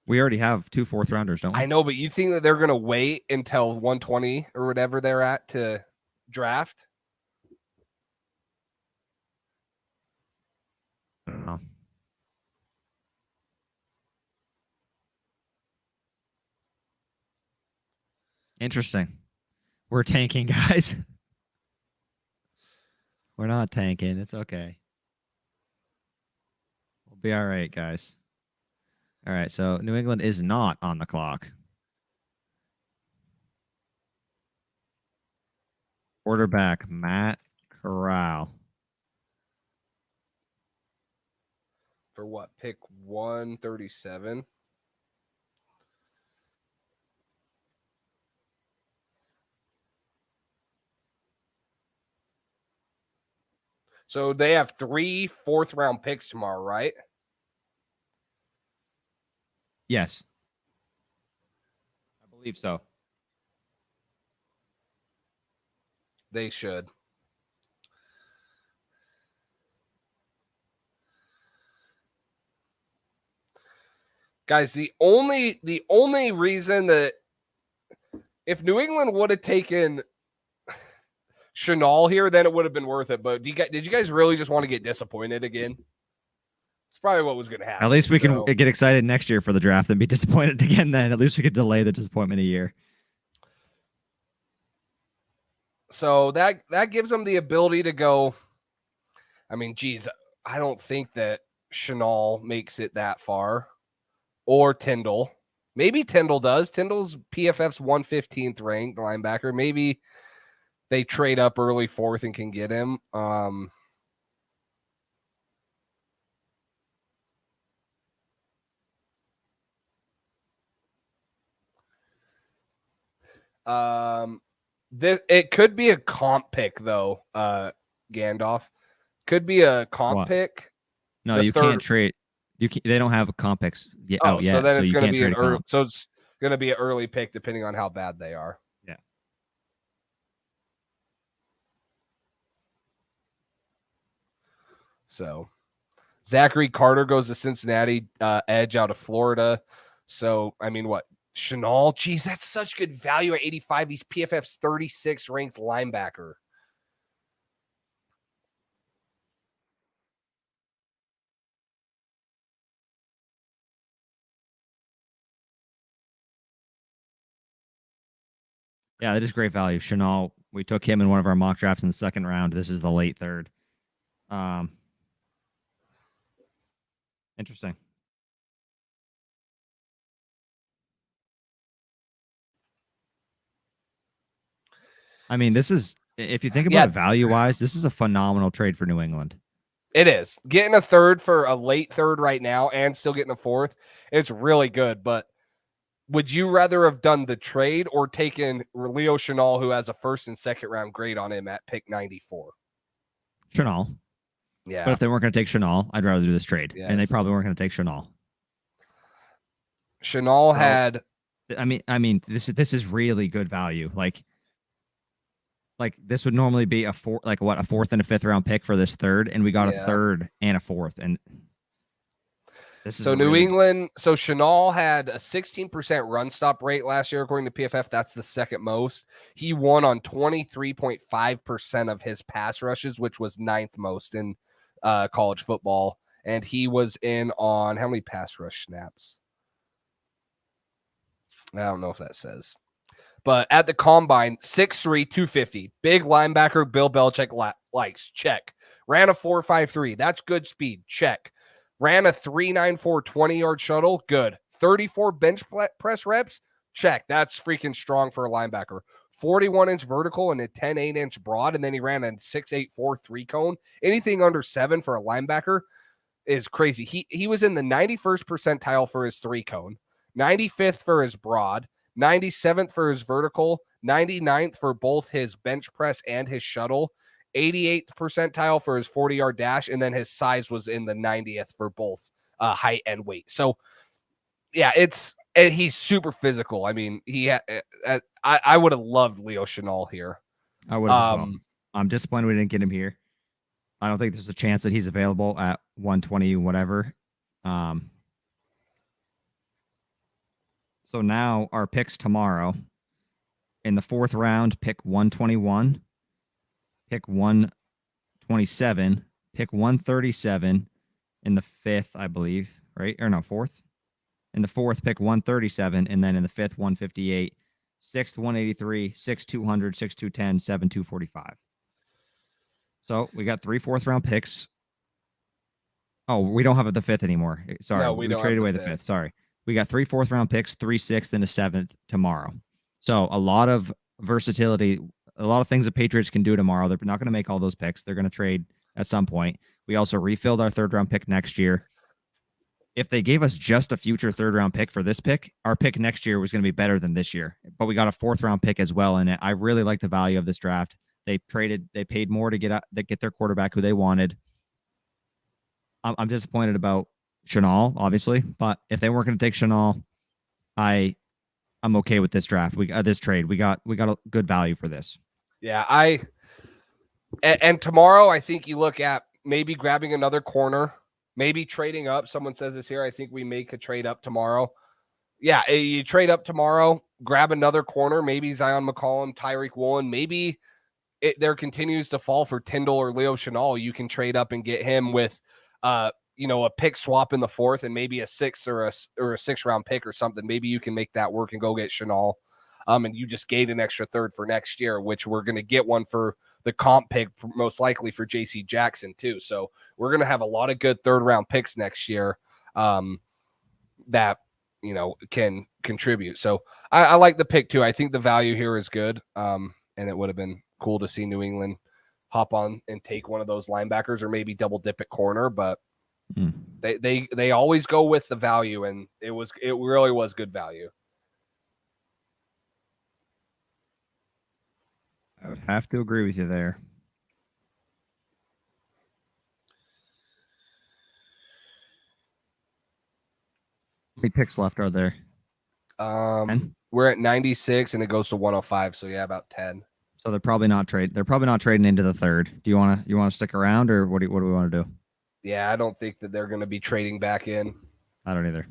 C: We already have 2 4th rounders, don't we?
D: I know, but you think that they're going to wait until 120 or whatever they're at to draft?
C: I don't know. Interesting. We're tanking, guys. We're not tanking. It's okay. We'll be all right, guys. All right, so New England is not on the clock. Quarterback, Matt Corral.
D: For what? Pick 137? So they have 3 4th round picks tomorrow, right?
C: Yes. I believe so.
D: They should. Guys, the only reason that if New England would have taken Chenal here, then it would have been worth it. But did you guys really just want to get disappointed again? It's probably what was going to happen.
C: At least we can get excited next year for the draft and be disappointed again then. At least we could delay the disappointment a year.
D: So that gives them the ability to go. I mean, geez, I don't think that Chenal makes it that far. Or Tyndall. Maybe Tyndall does. Tyndall's PFF's 115th ranked linebacker. Maybe they trade up early fourth and can get him. It could be a comp pick though. Gandalf could be a comp pick.
C: No, you can't trade. They don't have a comp picks yet.
D: So then it's going to be an early. So it's going to be an early pick depending on how bad they are.
C: Yeah.
D: So Zachary Carter goes to Cincinnati, edge out of Florida. So I mean, what Chenal? Geez, that's such good value at 85. He's PFF's 36th ranked linebacker.
C: Yeah, that is great value. Chenal, we took him in one of our mock drafts in the second round. This is the late third. Interesting. I mean, this is, if you think about it value-wise, this is a phenomenal trade for New England.
D: It is. Getting a third for a late third right now and still getting a fourth, it's really good, but would you rather have done the trade or taken Leo Chenal, who has a first and second round grade on him at pick 94?
C: Chenal.
D: Yeah.
C: But if they weren't going to take Chenal, I'd rather do this trade. Yeah, and they probably weren't going to take Chenal.
D: Chenal had.
C: I mean, this is really good value. Like this would normally be a fourth and a fifth round pick for this third, and we got a third and a fourth, and.
D: So New England, so Chenal had a 16% run stop rate last year, according to PFF. That's the second most. He won on 23.5% of his pass rushes, which was ninth most in college football. And he was in on how many pass rush snaps? I don't know if that says. But at the combine, 6'3", 250. Big linebacker, Bill Belichick likes. Check. Ran a 4.53. That's good speed. Check. Ran a 3.94 20-yard shuttle. Good. 34 bench press reps. Check. That's freaking strong for a linebacker. 41-inch vertical and a 10.8-inch broad, and then he ran a 6.84 3-cone. Anything under 7 for a linebacker is crazy. He was in the 91st percentile for his 3-cone, 95th for his broad, 97th for his vertical, 99th for both his bench press and his shuttle, 88th percentile for his 40-yard dash, and then his size was in the 90th for both height and weight. So, yeah, and he's super physical. I mean, I would have loved Leo Chenal here.
C: I would as well. I'm disappointed we didn't get him here. I don't think there's a chance that he's available at 120 whatever. So now our picks tomorrow. In the fourth round, pick 121. Pick 127, pick 137 in the fifth, I believe, right? Or no, fourth. In the fourth, pick 137, and then in the fifth, 158, sixth, 183, sixth, 200, sixth, 210, seventh, 245. So we got 3 fourth-round picks. Oh, we don't have the fifth anymore. Sorry,
D: no,
C: we traded away the fifth. Sorry. We got 3 fourth-round picks, 3 sixth, and a seventh tomorrow. So a lot of versatility. A lot of things the Patriots can do tomorrow. They're not going to make all those picks. They're going to trade at some point. We also refilled our third-round pick next year. If they gave us just a future third-round pick for this pick, our pick next year was going to be better than this year. But we got a fourth-round pick as well in it. I really like the value of this draft. They paid more to get their quarterback who they wanted. I'm disappointed about Chenal, obviously, but if they weren't going to take Chenal, I'm okay with this draft. This trade. We got a good value for this.
D: Yeah, And tomorrow, I think you look at maybe grabbing another corner, maybe trading up. Someone says this here. I think we make a trade up tomorrow. Yeah, you trade up tomorrow, grab another corner, maybe Zion McCollum, Tyreek Woolen. Maybe there continues to fall for Tyndall or Leo Chenal. You can trade up and get him with, a pick swap in the 4th and maybe a 6th or a 6th round pick or something. Maybe you can make that work and go get Chenal. And you just gain an extra 3rd for next year, which we're going to get one for the comp pick, most likely for J.C. Jackson too. So we're going to have a lot of good 3rd round picks next year that, can contribute. So I like the pick too. I think the value here is good. And it would have been cool to see New England hop on and take one of those linebackers or maybe double dip at corner, but they always go with the value, and it really was good value.
C: I would have to agree with you there. How many picks left are there?
D: 10? We're at 96 and it goes to 105. So yeah, about 10.
C: So they're probably not trading into the 3rd. Do you want to stick around, or what do we want to do?
D: Yeah, I don't think that they're going to be trading back in.
C: I don't either.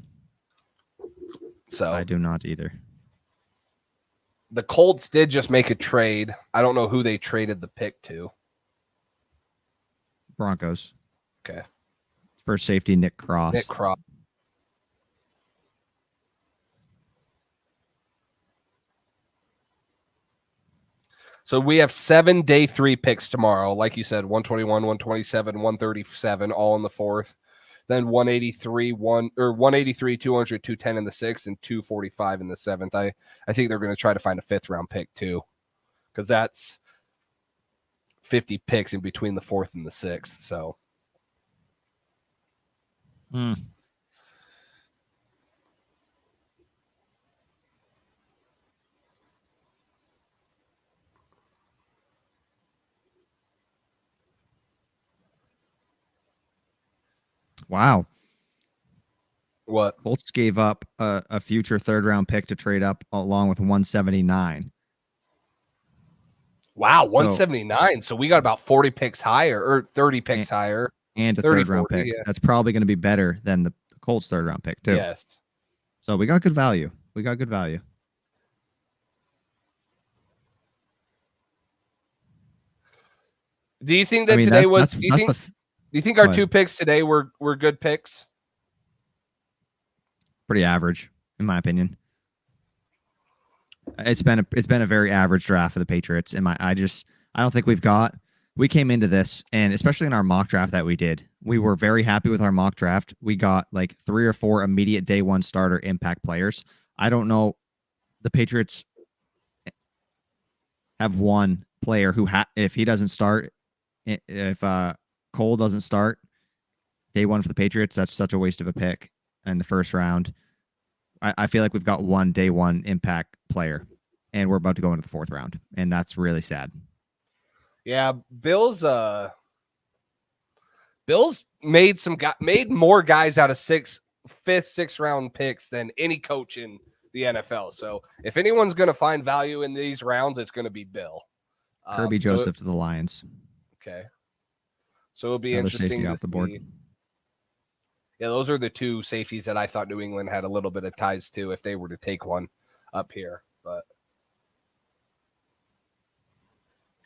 D: So
C: I do not either.
D: The Colts did just make a trade. I don't know who they traded the pick to.
C: Broncos.
D: Okay.
C: First safety, Nick Cross.
D: So we have 7 day 3 picks tomorrow. Like you said, 121, 127, 137, all in the 4th. Then 183, 183, 200, 210 in the 6th, and 245 in the 7th. I think they're going to try to find a 5th round pick too, because that's 50 picks in between the 4th and the 6th. So.
C: Wow.
D: What?
C: Colts gave up a future 3rd round pick to trade up along with 179.
D: Wow, 179. So we got about 40 picks higher, or 30 picks higher.
C: And a 3rd round pick. Yeah. That's probably going to be better than the Colts 3rd round pick too.
D: Yes.
C: So we got good value.
D: Do you think that today was? Do you think our 2 picks today were good picks?
C: Pretty average, in my opinion. It's been a very average draft for the Patriots. I don't think we came into this, and especially in our mock draft that we did, we were very happy with our mock draft. We got like 3 or 4 immediate day 1 starter impact players. I don't know. The Patriots have one player who, if he doesn't start, if Cole doesn't start day 1 for the Patriots, that's such a waste of a pick in the 1st round. I feel like we've got one day 1 impact player, and we're about to go into the 4th round, and that's really sad.
D: Yeah, Bills made more guys out of 5th, 6th round picks than any coach in the NFL. So if anyone's going to find value in these rounds, it's going to be Bill.
C: Kirby Joseph to the Lions.
D: Okay. So it'll be
C: another
D: interesting
C: safety off the board.
D: Yeah, those are the 2 safeties that I thought New England had a little bit of ties to if they were to take one up here. But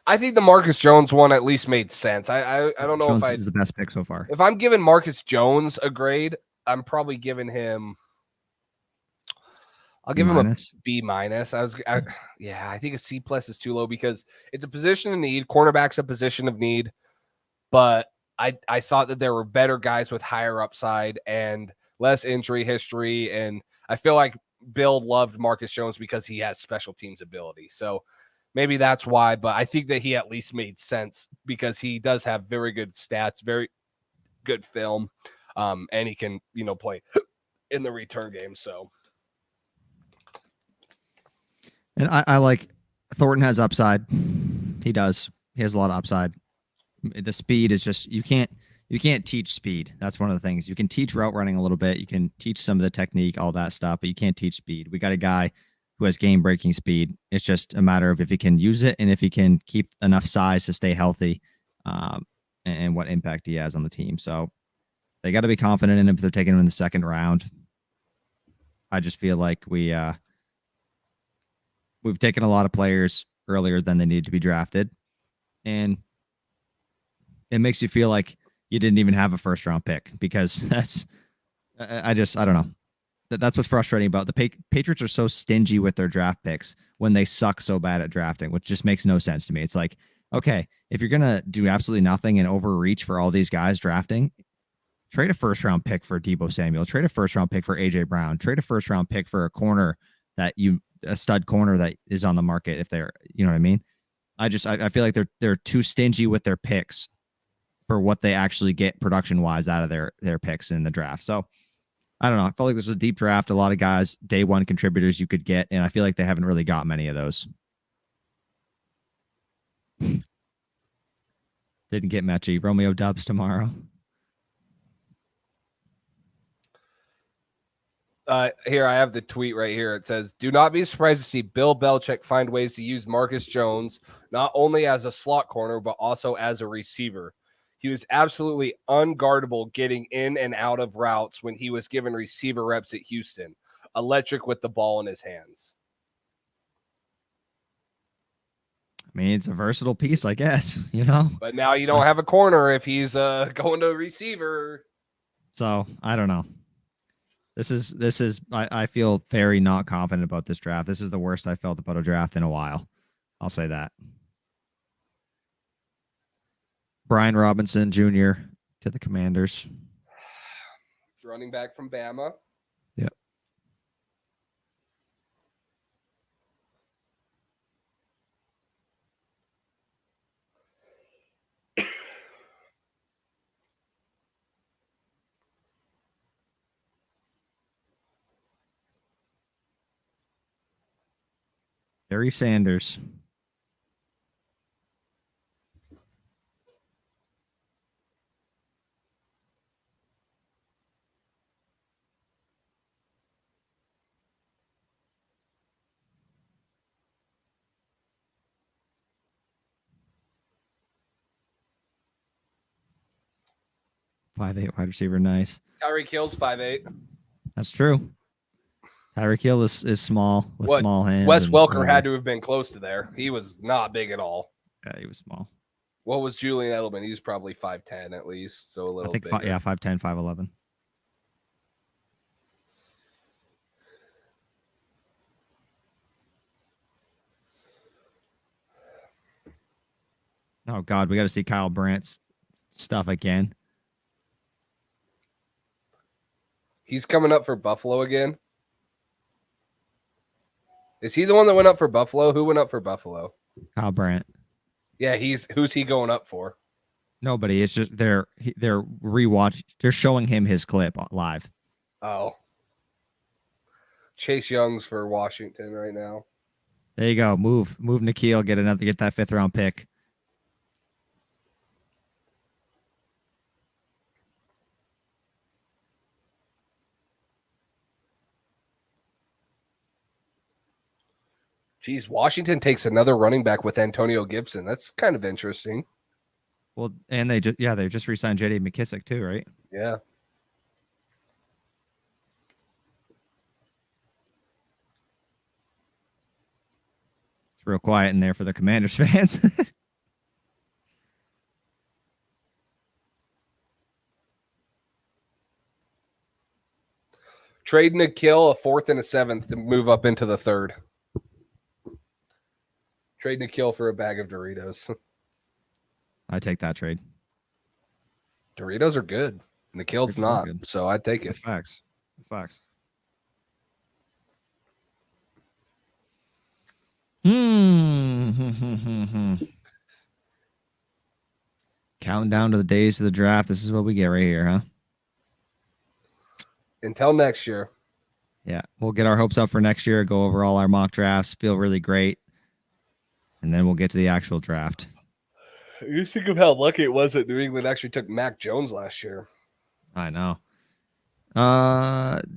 D: I think the Marcus Jones one at least made sense. I don't know
C: Jones
D: if
C: is the best pick so far.
D: If I'm giving Marcus Jones a grade, I'm probably giving him. I'll give him a B-. I think a C+ is too low because it's a position of need. Cornerback's a position of need, but I thought that there were better guys with higher upside and less injury history, and I feel like Bill loved Marcus Jones because he has special teams ability. So maybe that's why, but I think that he at least made sense because he does have very good stats, very good film, and he can, play in the return game. So.
C: And I like Thornton has upside. He does. He has a lot of upside. The speed is just you can't teach speed. That's one of the things. You can teach route running a little bit. You can teach some of the technique, all that stuff, but you can't teach speed. We got a guy who has game-breaking speed. It's just a matter of if he can use it and if he can keep enough size to stay healthy, and what impact he has on the team. So they got to be confident in him if they're taking him in the second round. I just feel like we've taken a lot of players earlier than they need to be drafted, and it makes you feel like you didn't even have a first round pick, because I don't know. That's what's frustrating about the Patriots are so stingy with their draft picks when they suck so bad at drafting, which just makes no sense to me. It's like, okay, if you're going to do absolutely nothing and overreach for all these guys drafting, trade a first round pick for Deebo Samuel, trade a first round pick for AJ Brown, trade a first round pick for a stud corner that is on the market. If they're, you know what I mean? I feel like they're too stingy with their picks for what they actually get production wise out of their picks in the draft. So I don't know. I felt like this was a deep draft. A lot of guys, day one contributors you could get, and I feel like they haven't really got many of those. Didn't get Mechie. Romeo Dubs tomorrow.
D: Here, I have the tweet right here. It says, do not be surprised to see Bill Belichick find ways to use Marcus Jones, not only as a slot corner, but also as a receiver. He was absolutely unguardable getting in and out of routes when he was given receiver reps at Houston. Electric with the ball in his hands.
C: I mean, it's a versatile piece, I guess, you know?
D: But now you don't have a corner if he's going to receiver.
C: So, I don't know. This is I feel very not confident about this draft. This is the worst I felt about a draft in a while. I'll say that. Brian Robinson Jr. to the Commanders.
D: Running back from Bama.
C: Yep. Barry Sanders. .58 wide receiver, nice.
D: Tyreek Hill's 5'8".
C: That's true. Tyreek Hill is small with small hands.
D: Wes Welker had to have been close to there. He was not big at all.
C: Yeah, he was small.
D: What was Julian Edelman? He was probably 5'10" at least, so a little bit.
C: 5'10", 5'11". Oh God, we got to see Kyle Brandt's stuff again.
D: He's coming up for Buffalo again. Is he the one that went up for Buffalo? Who went up for Buffalo?
C: Kyle Brandt.
D: Yeah, who's he going up for?
C: Nobody. It's just they're rewatch. They're showing him his clip live.
D: Oh, Chase Young's for Washington right now.
C: There you go. Move Nikhil. Get that 5th round pick.
D: Geez, Washington takes another running back with Antonio Gibson. That's kind of interesting.
C: Well, and they just re-signed J.D. McKissick too, right?
D: Yeah.
C: It's real quiet in there for the Commanders fans.
D: Trade Nikhil a 4th and a 7th to move up into the 3rd. Trade Nikhil for a bag of Doritos.
C: I take that trade.
D: Doritos are good. Nikhil's not, so I'd take it.
C: It's facts. It's facts. Counting down to the days of the draft. This is what we get right here, huh?
D: Until next year.
C: Yeah, we'll get our hopes up for next year, go over all our mock drafts, feel really great, and then we'll get to the actual draft.
D: You think of how lucky it was that New England actually took Mac Jones last year.
C: I know.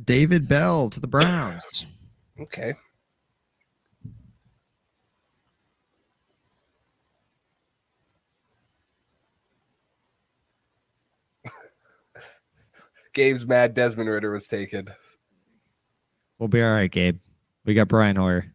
C: David Bell to the Browns.
D: Okay. Gabe's mad Desmond Ritter was taken.
C: We'll be all right, Gabe. We got Brian Hoyer.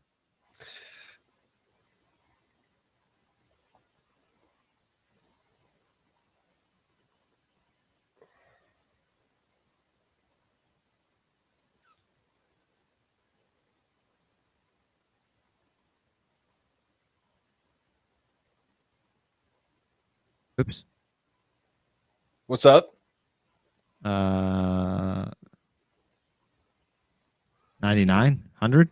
C: Oops.
D: What's up?
C: 99, 100.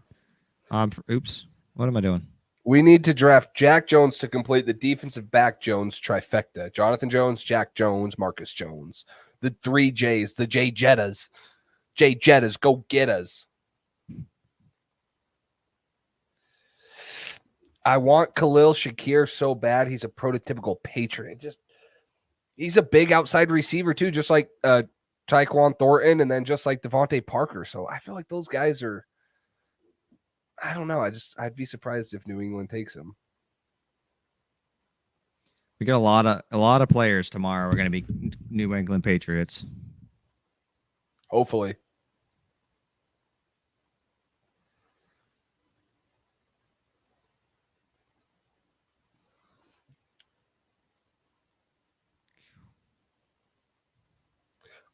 C: Oops. What am I doing?
D: We need to draft Jack Jones to complete the defensive back Jones trifecta. Jonathan Jones, Jack Jones, Marcus Jones. The 3 J's, the J Jettas. J Jettas, go get us. I want Khalil Shakir so bad. He's a prototypical Patriot. He's a big outside receiver too, just like Tyquan Thornton, and then just like Devontae Parker. So I feel like those guys are. I don't know. I'd be surprised if New England takes him.
C: We got a lot of players tomorrow. We're going to be New England Patriots.
D: Hopefully.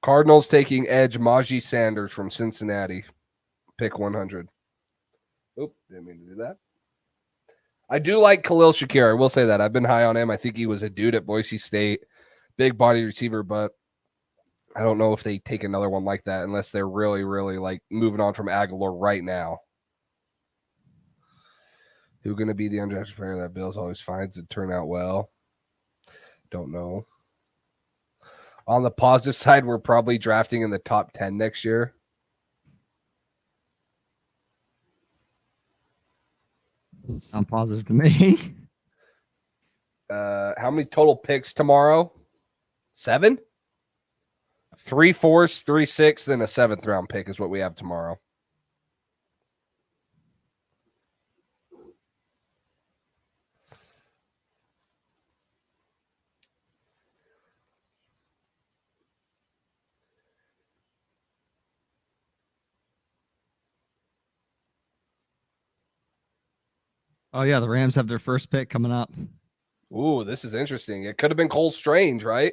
D: Cardinals taking edge Najee Sanders from Cincinnati. Pick 100. Oop, didn't mean to do that. I do like Khalil Shakir. I will say that. I've been high on him. I think he was a dude at Boise State. Big body receiver, but I don't know if they take another one like that unless they're really, really like moving on from Aguilar right now. Who's going to be the undrafted player that Bills always finds to turn out well? Don't know. On the positive side, we're probably drafting in the top 10 next year.
C: Sound positive to me.
D: How many total picks tomorrow? 7? 3 4s, 3 6, then a 7th round pick is what we have tomorrow.
C: Oh yeah, the Rams have their first pick coming up.
D: Ooh, this is interesting. It could have been Cole Strange, right?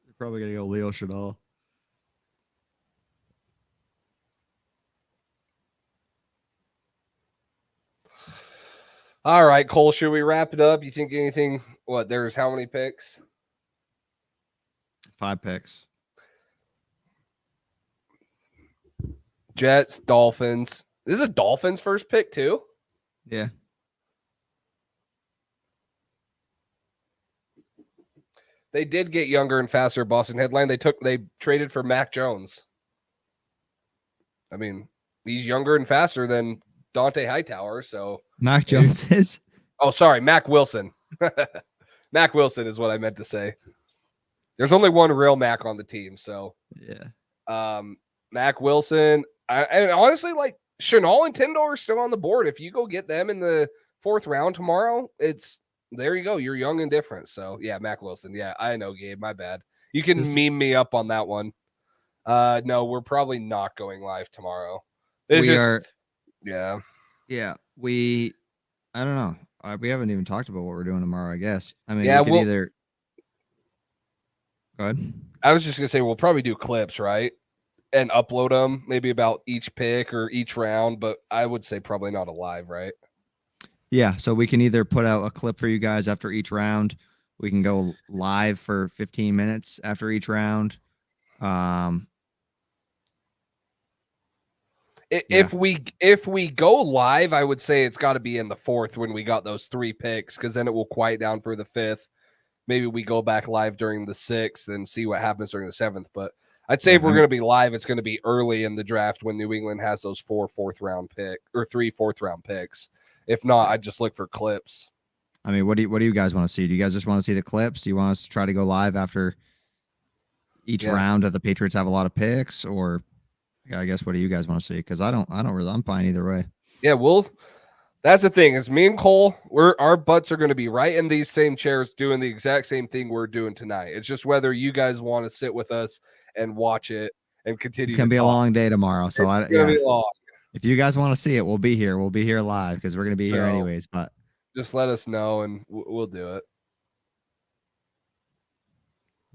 C: You're probably gonna go Leo Chanel.
D: All right, Cole, should we wrap it up? You think anything? What, there's how many picks?
C: 5 picks.
D: Jets, Dolphins. This is a Dolphins first pick too?
C: Yeah.
D: They did get younger and faster. Boston headline. They traded for Mac Jones. I mean, he's younger and faster than Dante Hightower. So
C: Mac Jones is.
D: Oh, sorry, Mac Wilson. Mac Wilson is what I meant to say. There's only one real Mac on the team, so
C: yeah.
D: Mac Wilson. And honestly, like Chanel and Tyndall are still on the board. If you go get them in the 4th round tomorrow, there you go. You're young and different. So yeah, Mac Wilson. Yeah, I know, Gabe. My bad. You can meme me up on that one. No, we're probably not going live tomorrow. Yeah.
C: Yeah. I don't know. We haven't even talked about what we're doing tomorrow, I guess. I mean,
D: yeah,
C: we could either. Go ahead.
D: I was just going to say, we'll probably do clips, right? And upload them maybe about each pick or each round, but I would say probably not a live, right?
C: Yeah. So we can either put out a clip for you guys after each round. We can go live for 15 minutes after each round.
D: If we go live, I would say it's got to be in the 4th when we got those 3 picks, because then it will quiet down for the 5th. Maybe we go back live during the 6th and see what happens during the 7th. But I'd say if we're going to be live, it's going to be early in the draft when New England has those 3 4th round picks. If not, I'd just look for clips.
C: I mean, what do you guys want to see? Do you guys just want to see the clips? Do you want us to try to go live after each round of the Patriots have a lot of picks, or I guess what do you guys want to see? Because I'm fine either way.
D: Yeah, That's the thing is me and Cole, our butts are going to be right in these same chairs doing the exact same thing we're doing tonight. It's just whether you guys want to sit with us and watch it and continue.
C: It's gonna be a long day tomorrow, so
D: it's gonna be long.
C: If you guys want to see it, we'll be here. We'll be here live because we're gonna be here anyways. But
D: just let us know and we'll do it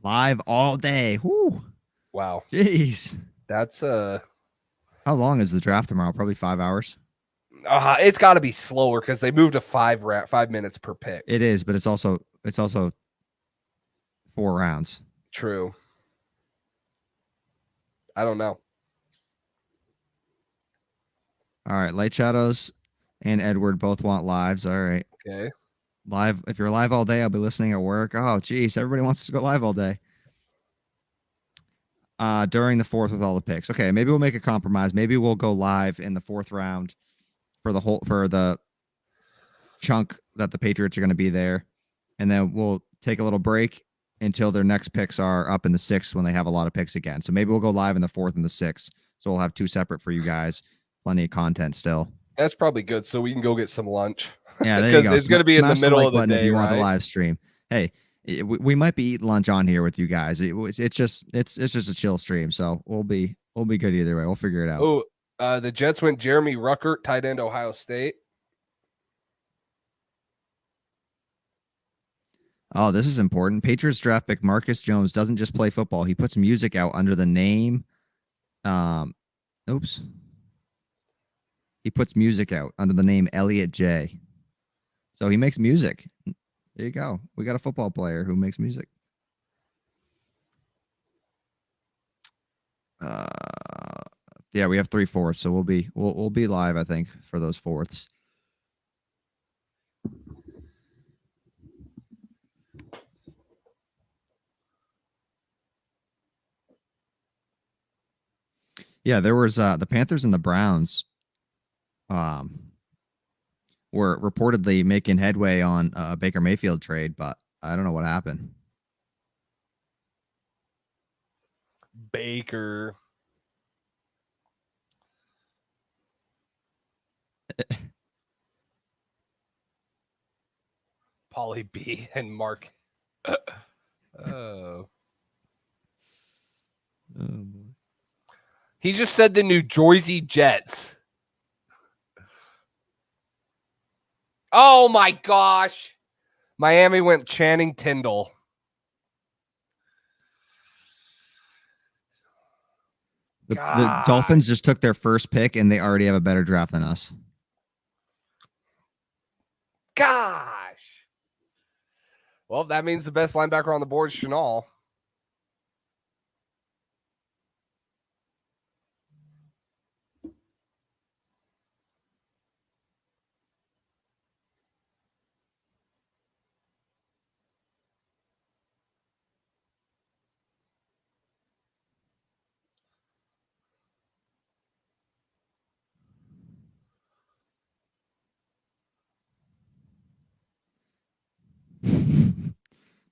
C: live all day. Whoo!
D: Wow,
C: Jeez,
D: that's
C: How long is the draft tomorrow? Probably 5 hours.
D: It's got to be slower because they moved to 5 minutes per pick.
C: It is, but it's also 4 rounds.
D: True. I don't know.
C: All right, Light Shadows and Edward both want lives. All right.
D: Okay.
C: Live. If you're live all day, I'll be listening at work. Oh, geez, everybody wants to go live all day. During the 4th with all the picks. Okay, maybe we'll make a compromise. Maybe we'll go live in the 4th round for the chunk that the Patriots are going to be there, and then we'll take a little break until their next picks are up in the 6th when they have a lot of picks again. So maybe we'll go live in the 4th and the 6th. So we'll have 2 separate for you guys. Plenty of content still.
D: That's probably good. So we can go get some lunch.
C: Yeah, there you go.
D: It's going to be in the middle of the day.
C: If you want
D: the
C: live stream, hey, we might be eating lunch on here with you guys. It's just a chill stream, so we'll be good either way. We'll figure it out.
D: Oh, the Jets went Jeremy Ruckert, tight end, Ohio State.
C: Oh, this is important. Patriots draft pick Marcus Jones doesn't just play football. He puts music out under the name. Oops. He puts music out under the name Elliot J. So he makes music. There you go. We got a football player who makes music. Yeah, we have 3 fourths, so we'll be live, I think, for those fourths. Yeah, there was the Panthers and the Browns were reportedly making headway on a Baker Mayfield trade, but I don't know what happened.
D: Baker. Polly B and Mark. Oh. He just said the New Jersey Jets. Oh my gosh. Miami went Channing Tindall.
C: The Dolphins just took their first pick and they already have a better draft than us.
D: Gosh. Well, that means the best linebacker on the board is Chenal.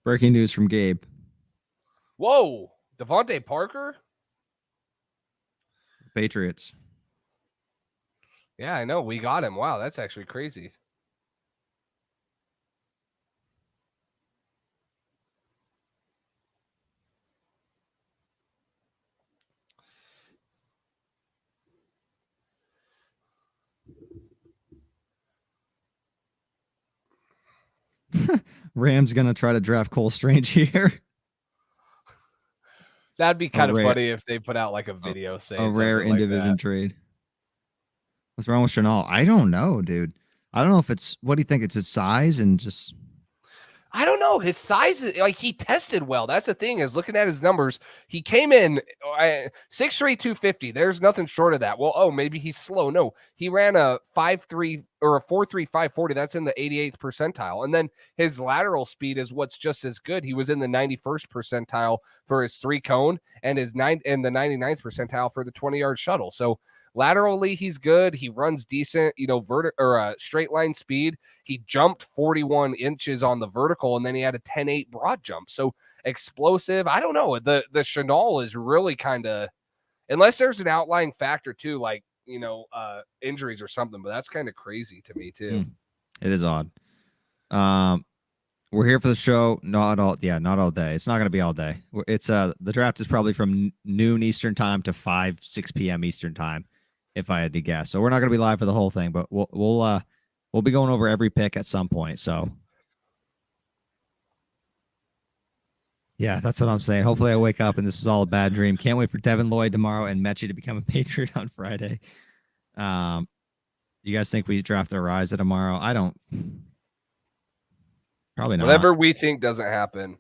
C: Breaking news from Gabe.
D: Whoa, Devontae Parker?
C: Patriots.
D: Yeah, I know. We got him. Wow, that's actually crazy.
C: Rams gonna try to draft Cole Strange here.
D: That'd be kind of funny if they put out like a video saying
C: a rare in division trade. What's wrong with Chenal? I don't know, dude. I don't know if it's what do you think? It's his size and just
D: I don't know. His size is like he tested well. That's the thing is looking at his numbers. He came in 6'3", 250. There's nothing short of that. Well, maybe he's slow. No, he ran a 5'3" or a 4.3 540. That's in the 88th percentile. And then his lateral speed is what's just as good. He was in the 91st percentile for his 3-cone and his 99th percentile for the 20-yard shuttle. So laterally, he's good. He runs decent, straight line speed. He jumped 41 inches on the vertical, and then he had a 10.8 broad jump. So explosive. I don't know. The Chenal is really kind of, unless there's an outlying factor too, like injuries or something, but that's kind of crazy to me too.
C: It is odd. We're here for the show. Not all day. It's not going to be all day. It's the draft is probably from noon Eastern time to 6 p.m. Eastern time, if I had to guess. So we're not going to be live for the whole thing, but we'll be going over every pick at some point. So yeah, that's what I'm saying. Hopefully I wake up and this is all a bad dream. Can't wait for Devin Lloyd tomorrow and Mechie to become a Patriot on Friday. You guys think we draft the Ariza tomorrow? I don't. Probably not.
D: Whatever we think doesn't happen.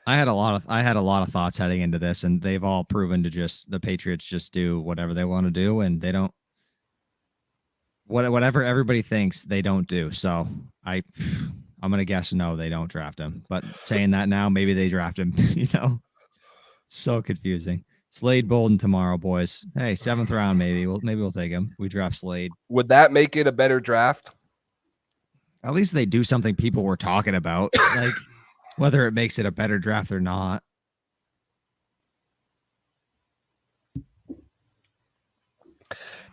C: I had a lot of thoughts heading into this, and they've all proven to the Patriots just do whatever they want to do, and they don't. Whatever everybody thinks, they don't do. So I'm gonna guess no, they don't draft him. But saying that now, maybe they draft him. So confusing. Slade Bolden tomorrow, boys. Hey, 7th round, maybe we'll take him. We draft Slade.
D: Would that make it a better draft?
C: At least they do something people were talking about, like whether it makes it a better draft or not.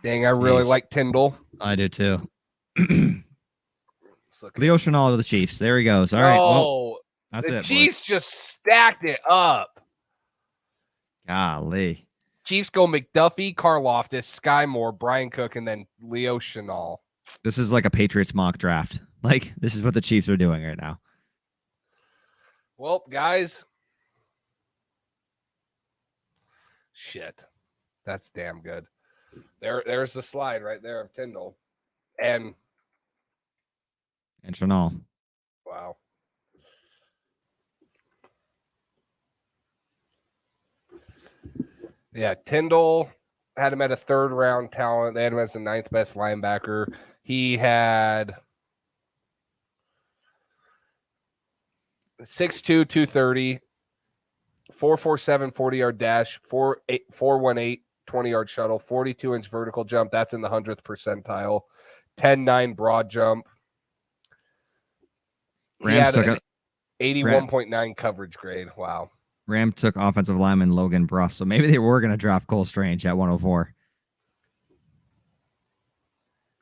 D: Dang, I really like Tyndall.
C: I do too. Leo Chenal to the Chiefs. There he goes. All right. Well, that's
D: the
C: it.
D: Chiefs
C: boys.
D: just stacked it up.
C: Golly.
D: Chiefs go McDuffie, Karloftis, Sky Moore, Brian Cook, and then Leo Chenal.
C: This is like a Patriots mock draft. Like, this is what the Chiefs are doing right now.
D: Well, guys. Shit. That's damn good. There's the slide right there of Tyndall. And
C: Chenal.
D: Wow. Yeah, Tyndall had him at a 3rd round talent. They had him as the 9th best linebacker. He had 6'2", 230, 4.47 40-yard dash, 4.18 20-yard shuttle, 42-inch vertical jump. That's in the 100th percentile. 10.9 broad jump. He had an 81.9 coverage grade. Wow.
C: Ram took offensive lineman Logan Bruss, so maybe they were going to draft Cole Strange at 104.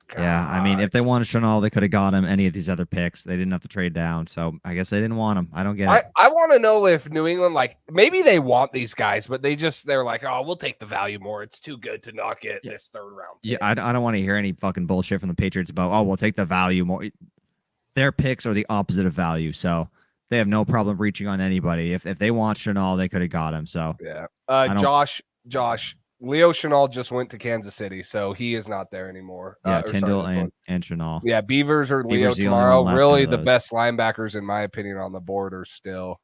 C: God. Yeah, I mean, if they wanted Chenal, they could have got him any of these other picks. They didn't have to trade down, so I guess they didn't want him. I don't get it.
D: I want to know if New England, maybe they want these guys, but they're like, oh, we'll take the value more. It's too good to not get this 3rd round pick.
C: Yeah, I don't want to hear any fucking bullshit from the Patriots about, oh, we'll take the value more. Their picks are the opposite of value, so they have no problem reaching on anybody. If they want Chenal, they could have got him. So
D: yeah, Josh, Leo Chenal just went to Kansas City, so he is not there anymore.
C: Yeah, Tyndall and Chenal.
D: Yeah, Beavers or Leo tomorrow. Really, the best linebackers, in my opinion, on the board are still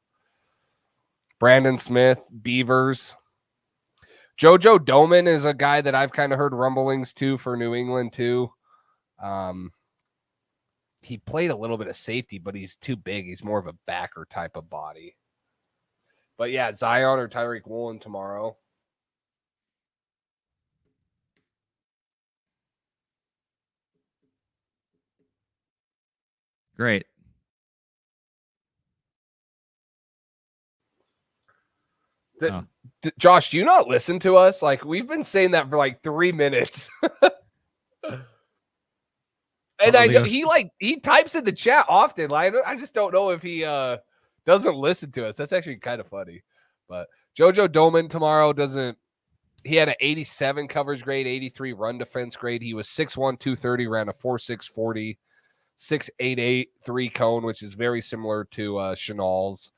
D: Brandon Smith, Beavers. JoJo Doman is a guy that I've kind of heard rumblings to for New England too. He played a little bit of safety, but he's too big. He's more of a backer type of body. But yeah, Zion or Tyreek Woolen tomorrow.
C: Great.
D: Josh, do you not listen to us? We've been saying that for 3 minutes. And I know he types in the chat often. I just don't know if he doesn't listen to us. That's actually kind of funny. But JoJo Doman tomorrow he had an 87 coverage grade, 83 run defense grade. He was 6'1", 230, ran a 4.6 40, 6.88 3 cone, which is very similar to Chenal's.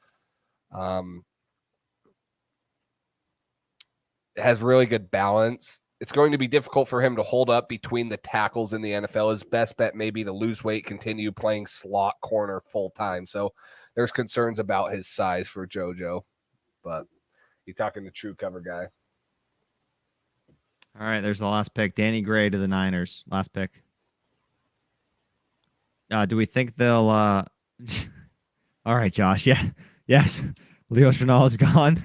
D: It has really good balance. It's going to be difficult for him to hold up between the tackles in the NFL. His best bet may be to lose weight, continue playing slot corner full time. So there's concerns about his size for JoJo, but you're talking to true cover guy.
C: All right, there's the last pick. Danny Gray to the Niners. Last pick. Do we think they'll all right, Josh. Yeah. Yes. Leo Chenal is gone.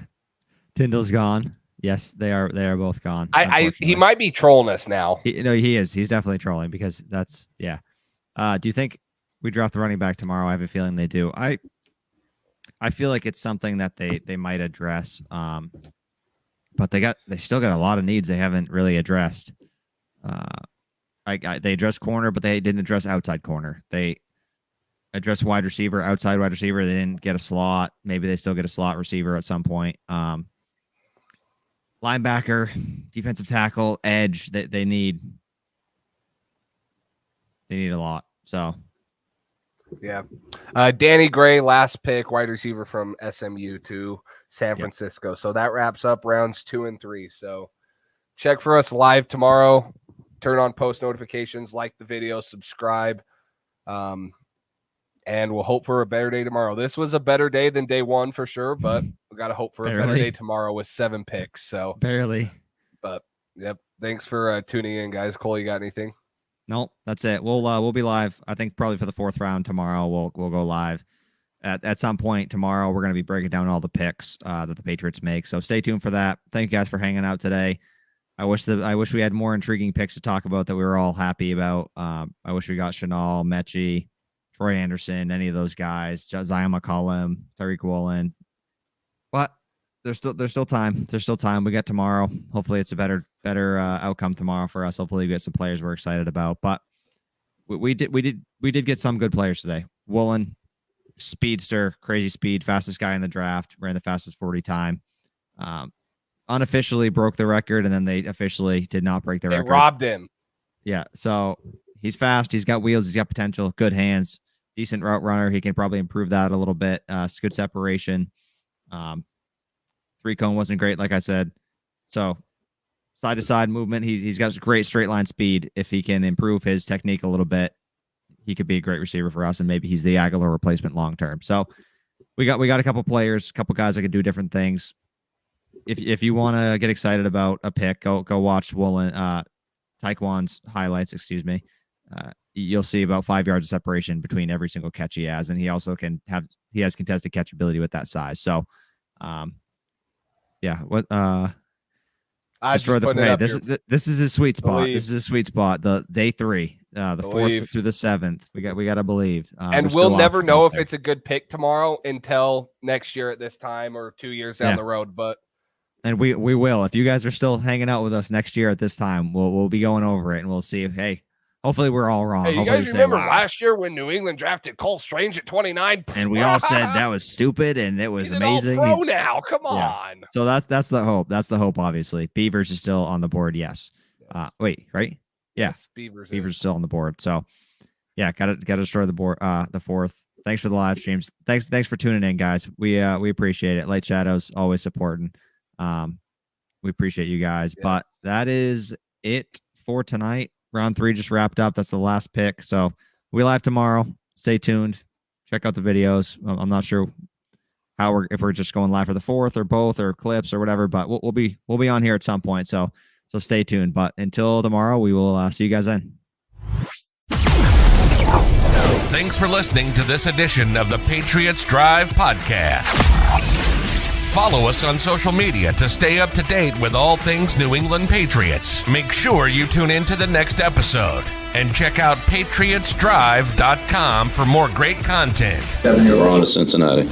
C: Tyndall's gone. Yes, they are both gone.
D: He might be trolling us now.
C: He is. He's definitely trolling because that's do you think we draft the running back tomorrow? I have a feeling they do. I feel like it's something that they might address. But they still got a lot of needs they haven't really addressed. They addressed corner, but they didn't address outside corner. They addressed wide receiver, outside wide receiver. They didn't get a slot. Maybe they still get a slot receiver at some point. Linebacker, defensive tackle, edge. They need a lot. So,
D: yeah. Danny Gray, last pick, wide receiver from SMU to San Francisco. So that wraps up rounds 2 and 3. So check for us live tomorrow. Turn on post notifications, like the video, subscribe. And we'll hope for a better day tomorrow. This was a better day than day 1 for sure, but we got to hope for a better day tomorrow with 7 picks. So
C: barely.
D: But yep. Thanks for tuning in, guys. Cole, you got anything?
C: No, that's it. We'll be live. I think probably for the 4th round tomorrow. We'll go live at some point tomorrow. We're going to be breaking down all the picks that the Patriots make. So stay tuned for that. Thank you guys for hanging out today. I wish we had more intriguing picks to talk about that we were all happy about. I wish we got Chenal, Mechie, Troy Anderson, any of those guys, Zion McCollum, Tyreek Woolen. But there's still time. There's still time. We got tomorrow. Hopefully it's a better outcome tomorrow for us. Hopefully we get some players we're excited about. But we did get some good players today. Woolen, speedster, crazy speed, fastest guy in the draft, ran the fastest 40 time. Unofficially broke the record, and then they officially did not break the record.
D: They robbed him.
C: Yeah, so he's fast. He's got wheels. He's got potential. Good hands. Decent route runner. He can probably improve that a little bit. Good separation. 3-cone wasn't great, like I said. So side-to-side movement. He's got great straight line speed. If he can improve his technique a little bit, he could be a great receiver for us, and maybe he's the Aguilar replacement long term. So we got a couple players, a couple guys that can do different things. If you want to get excited about a pick, go watch Woolen, Taekwon's highlights. Excuse me. You'll see about 5 yards of separation between every single catch he has, and he also has contested catchability with that size. So, yeah. What? Destroy the hey, this is his sweet spot.
D: Believe.
C: This is his sweet spot. The day 3, the 4th through the 7th. We got to believe.
D: And we'll never know if it's a good pick tomorrow until next year at this time or 2 years down the road. But.
C: And we will. If you guys are still hanging out with us next year at this time, we'll be going over it, and we'll see if, hey, hopefully we're all wrong.
D: Hey, you
C: hopefully
D: guys remember last year when New England drafted Cole Strange at 29?
C: And we all said that was stupid and it was amazing.
D: All pro now. Come on.
C: So that's the hope. That's the hope, obviously. Beavers is still on the board, yes. Wait, right? Yeah.
D: Yes, Beavers
C: is still on the board. So yeah, gotta destroy the board the 4th. Thanks for the live streams. Thanks for tuning in, guys. We appreciate it. Light Shadows always supporting. We appreciate you guys. Yeah. But that is it for tonight. Round 3 just wrapped up. That's the last pick. So we live tomorrow. Stay tuned. Check out the videos. I'm not sure if we're just going live for the 4th or both or clips or whatever, but we'll be on here at some point. So stay tuned. But until tomorrow, we will see you guys then.
A: Thanks for listening to this edition of the Patriots Drive podcast. Follow us on social media to stay up to date with all things New England Patriots. Make sure you tune in to the next episode and check out patriotsdrive.com for more great content.
E: We're on to Cincinnati.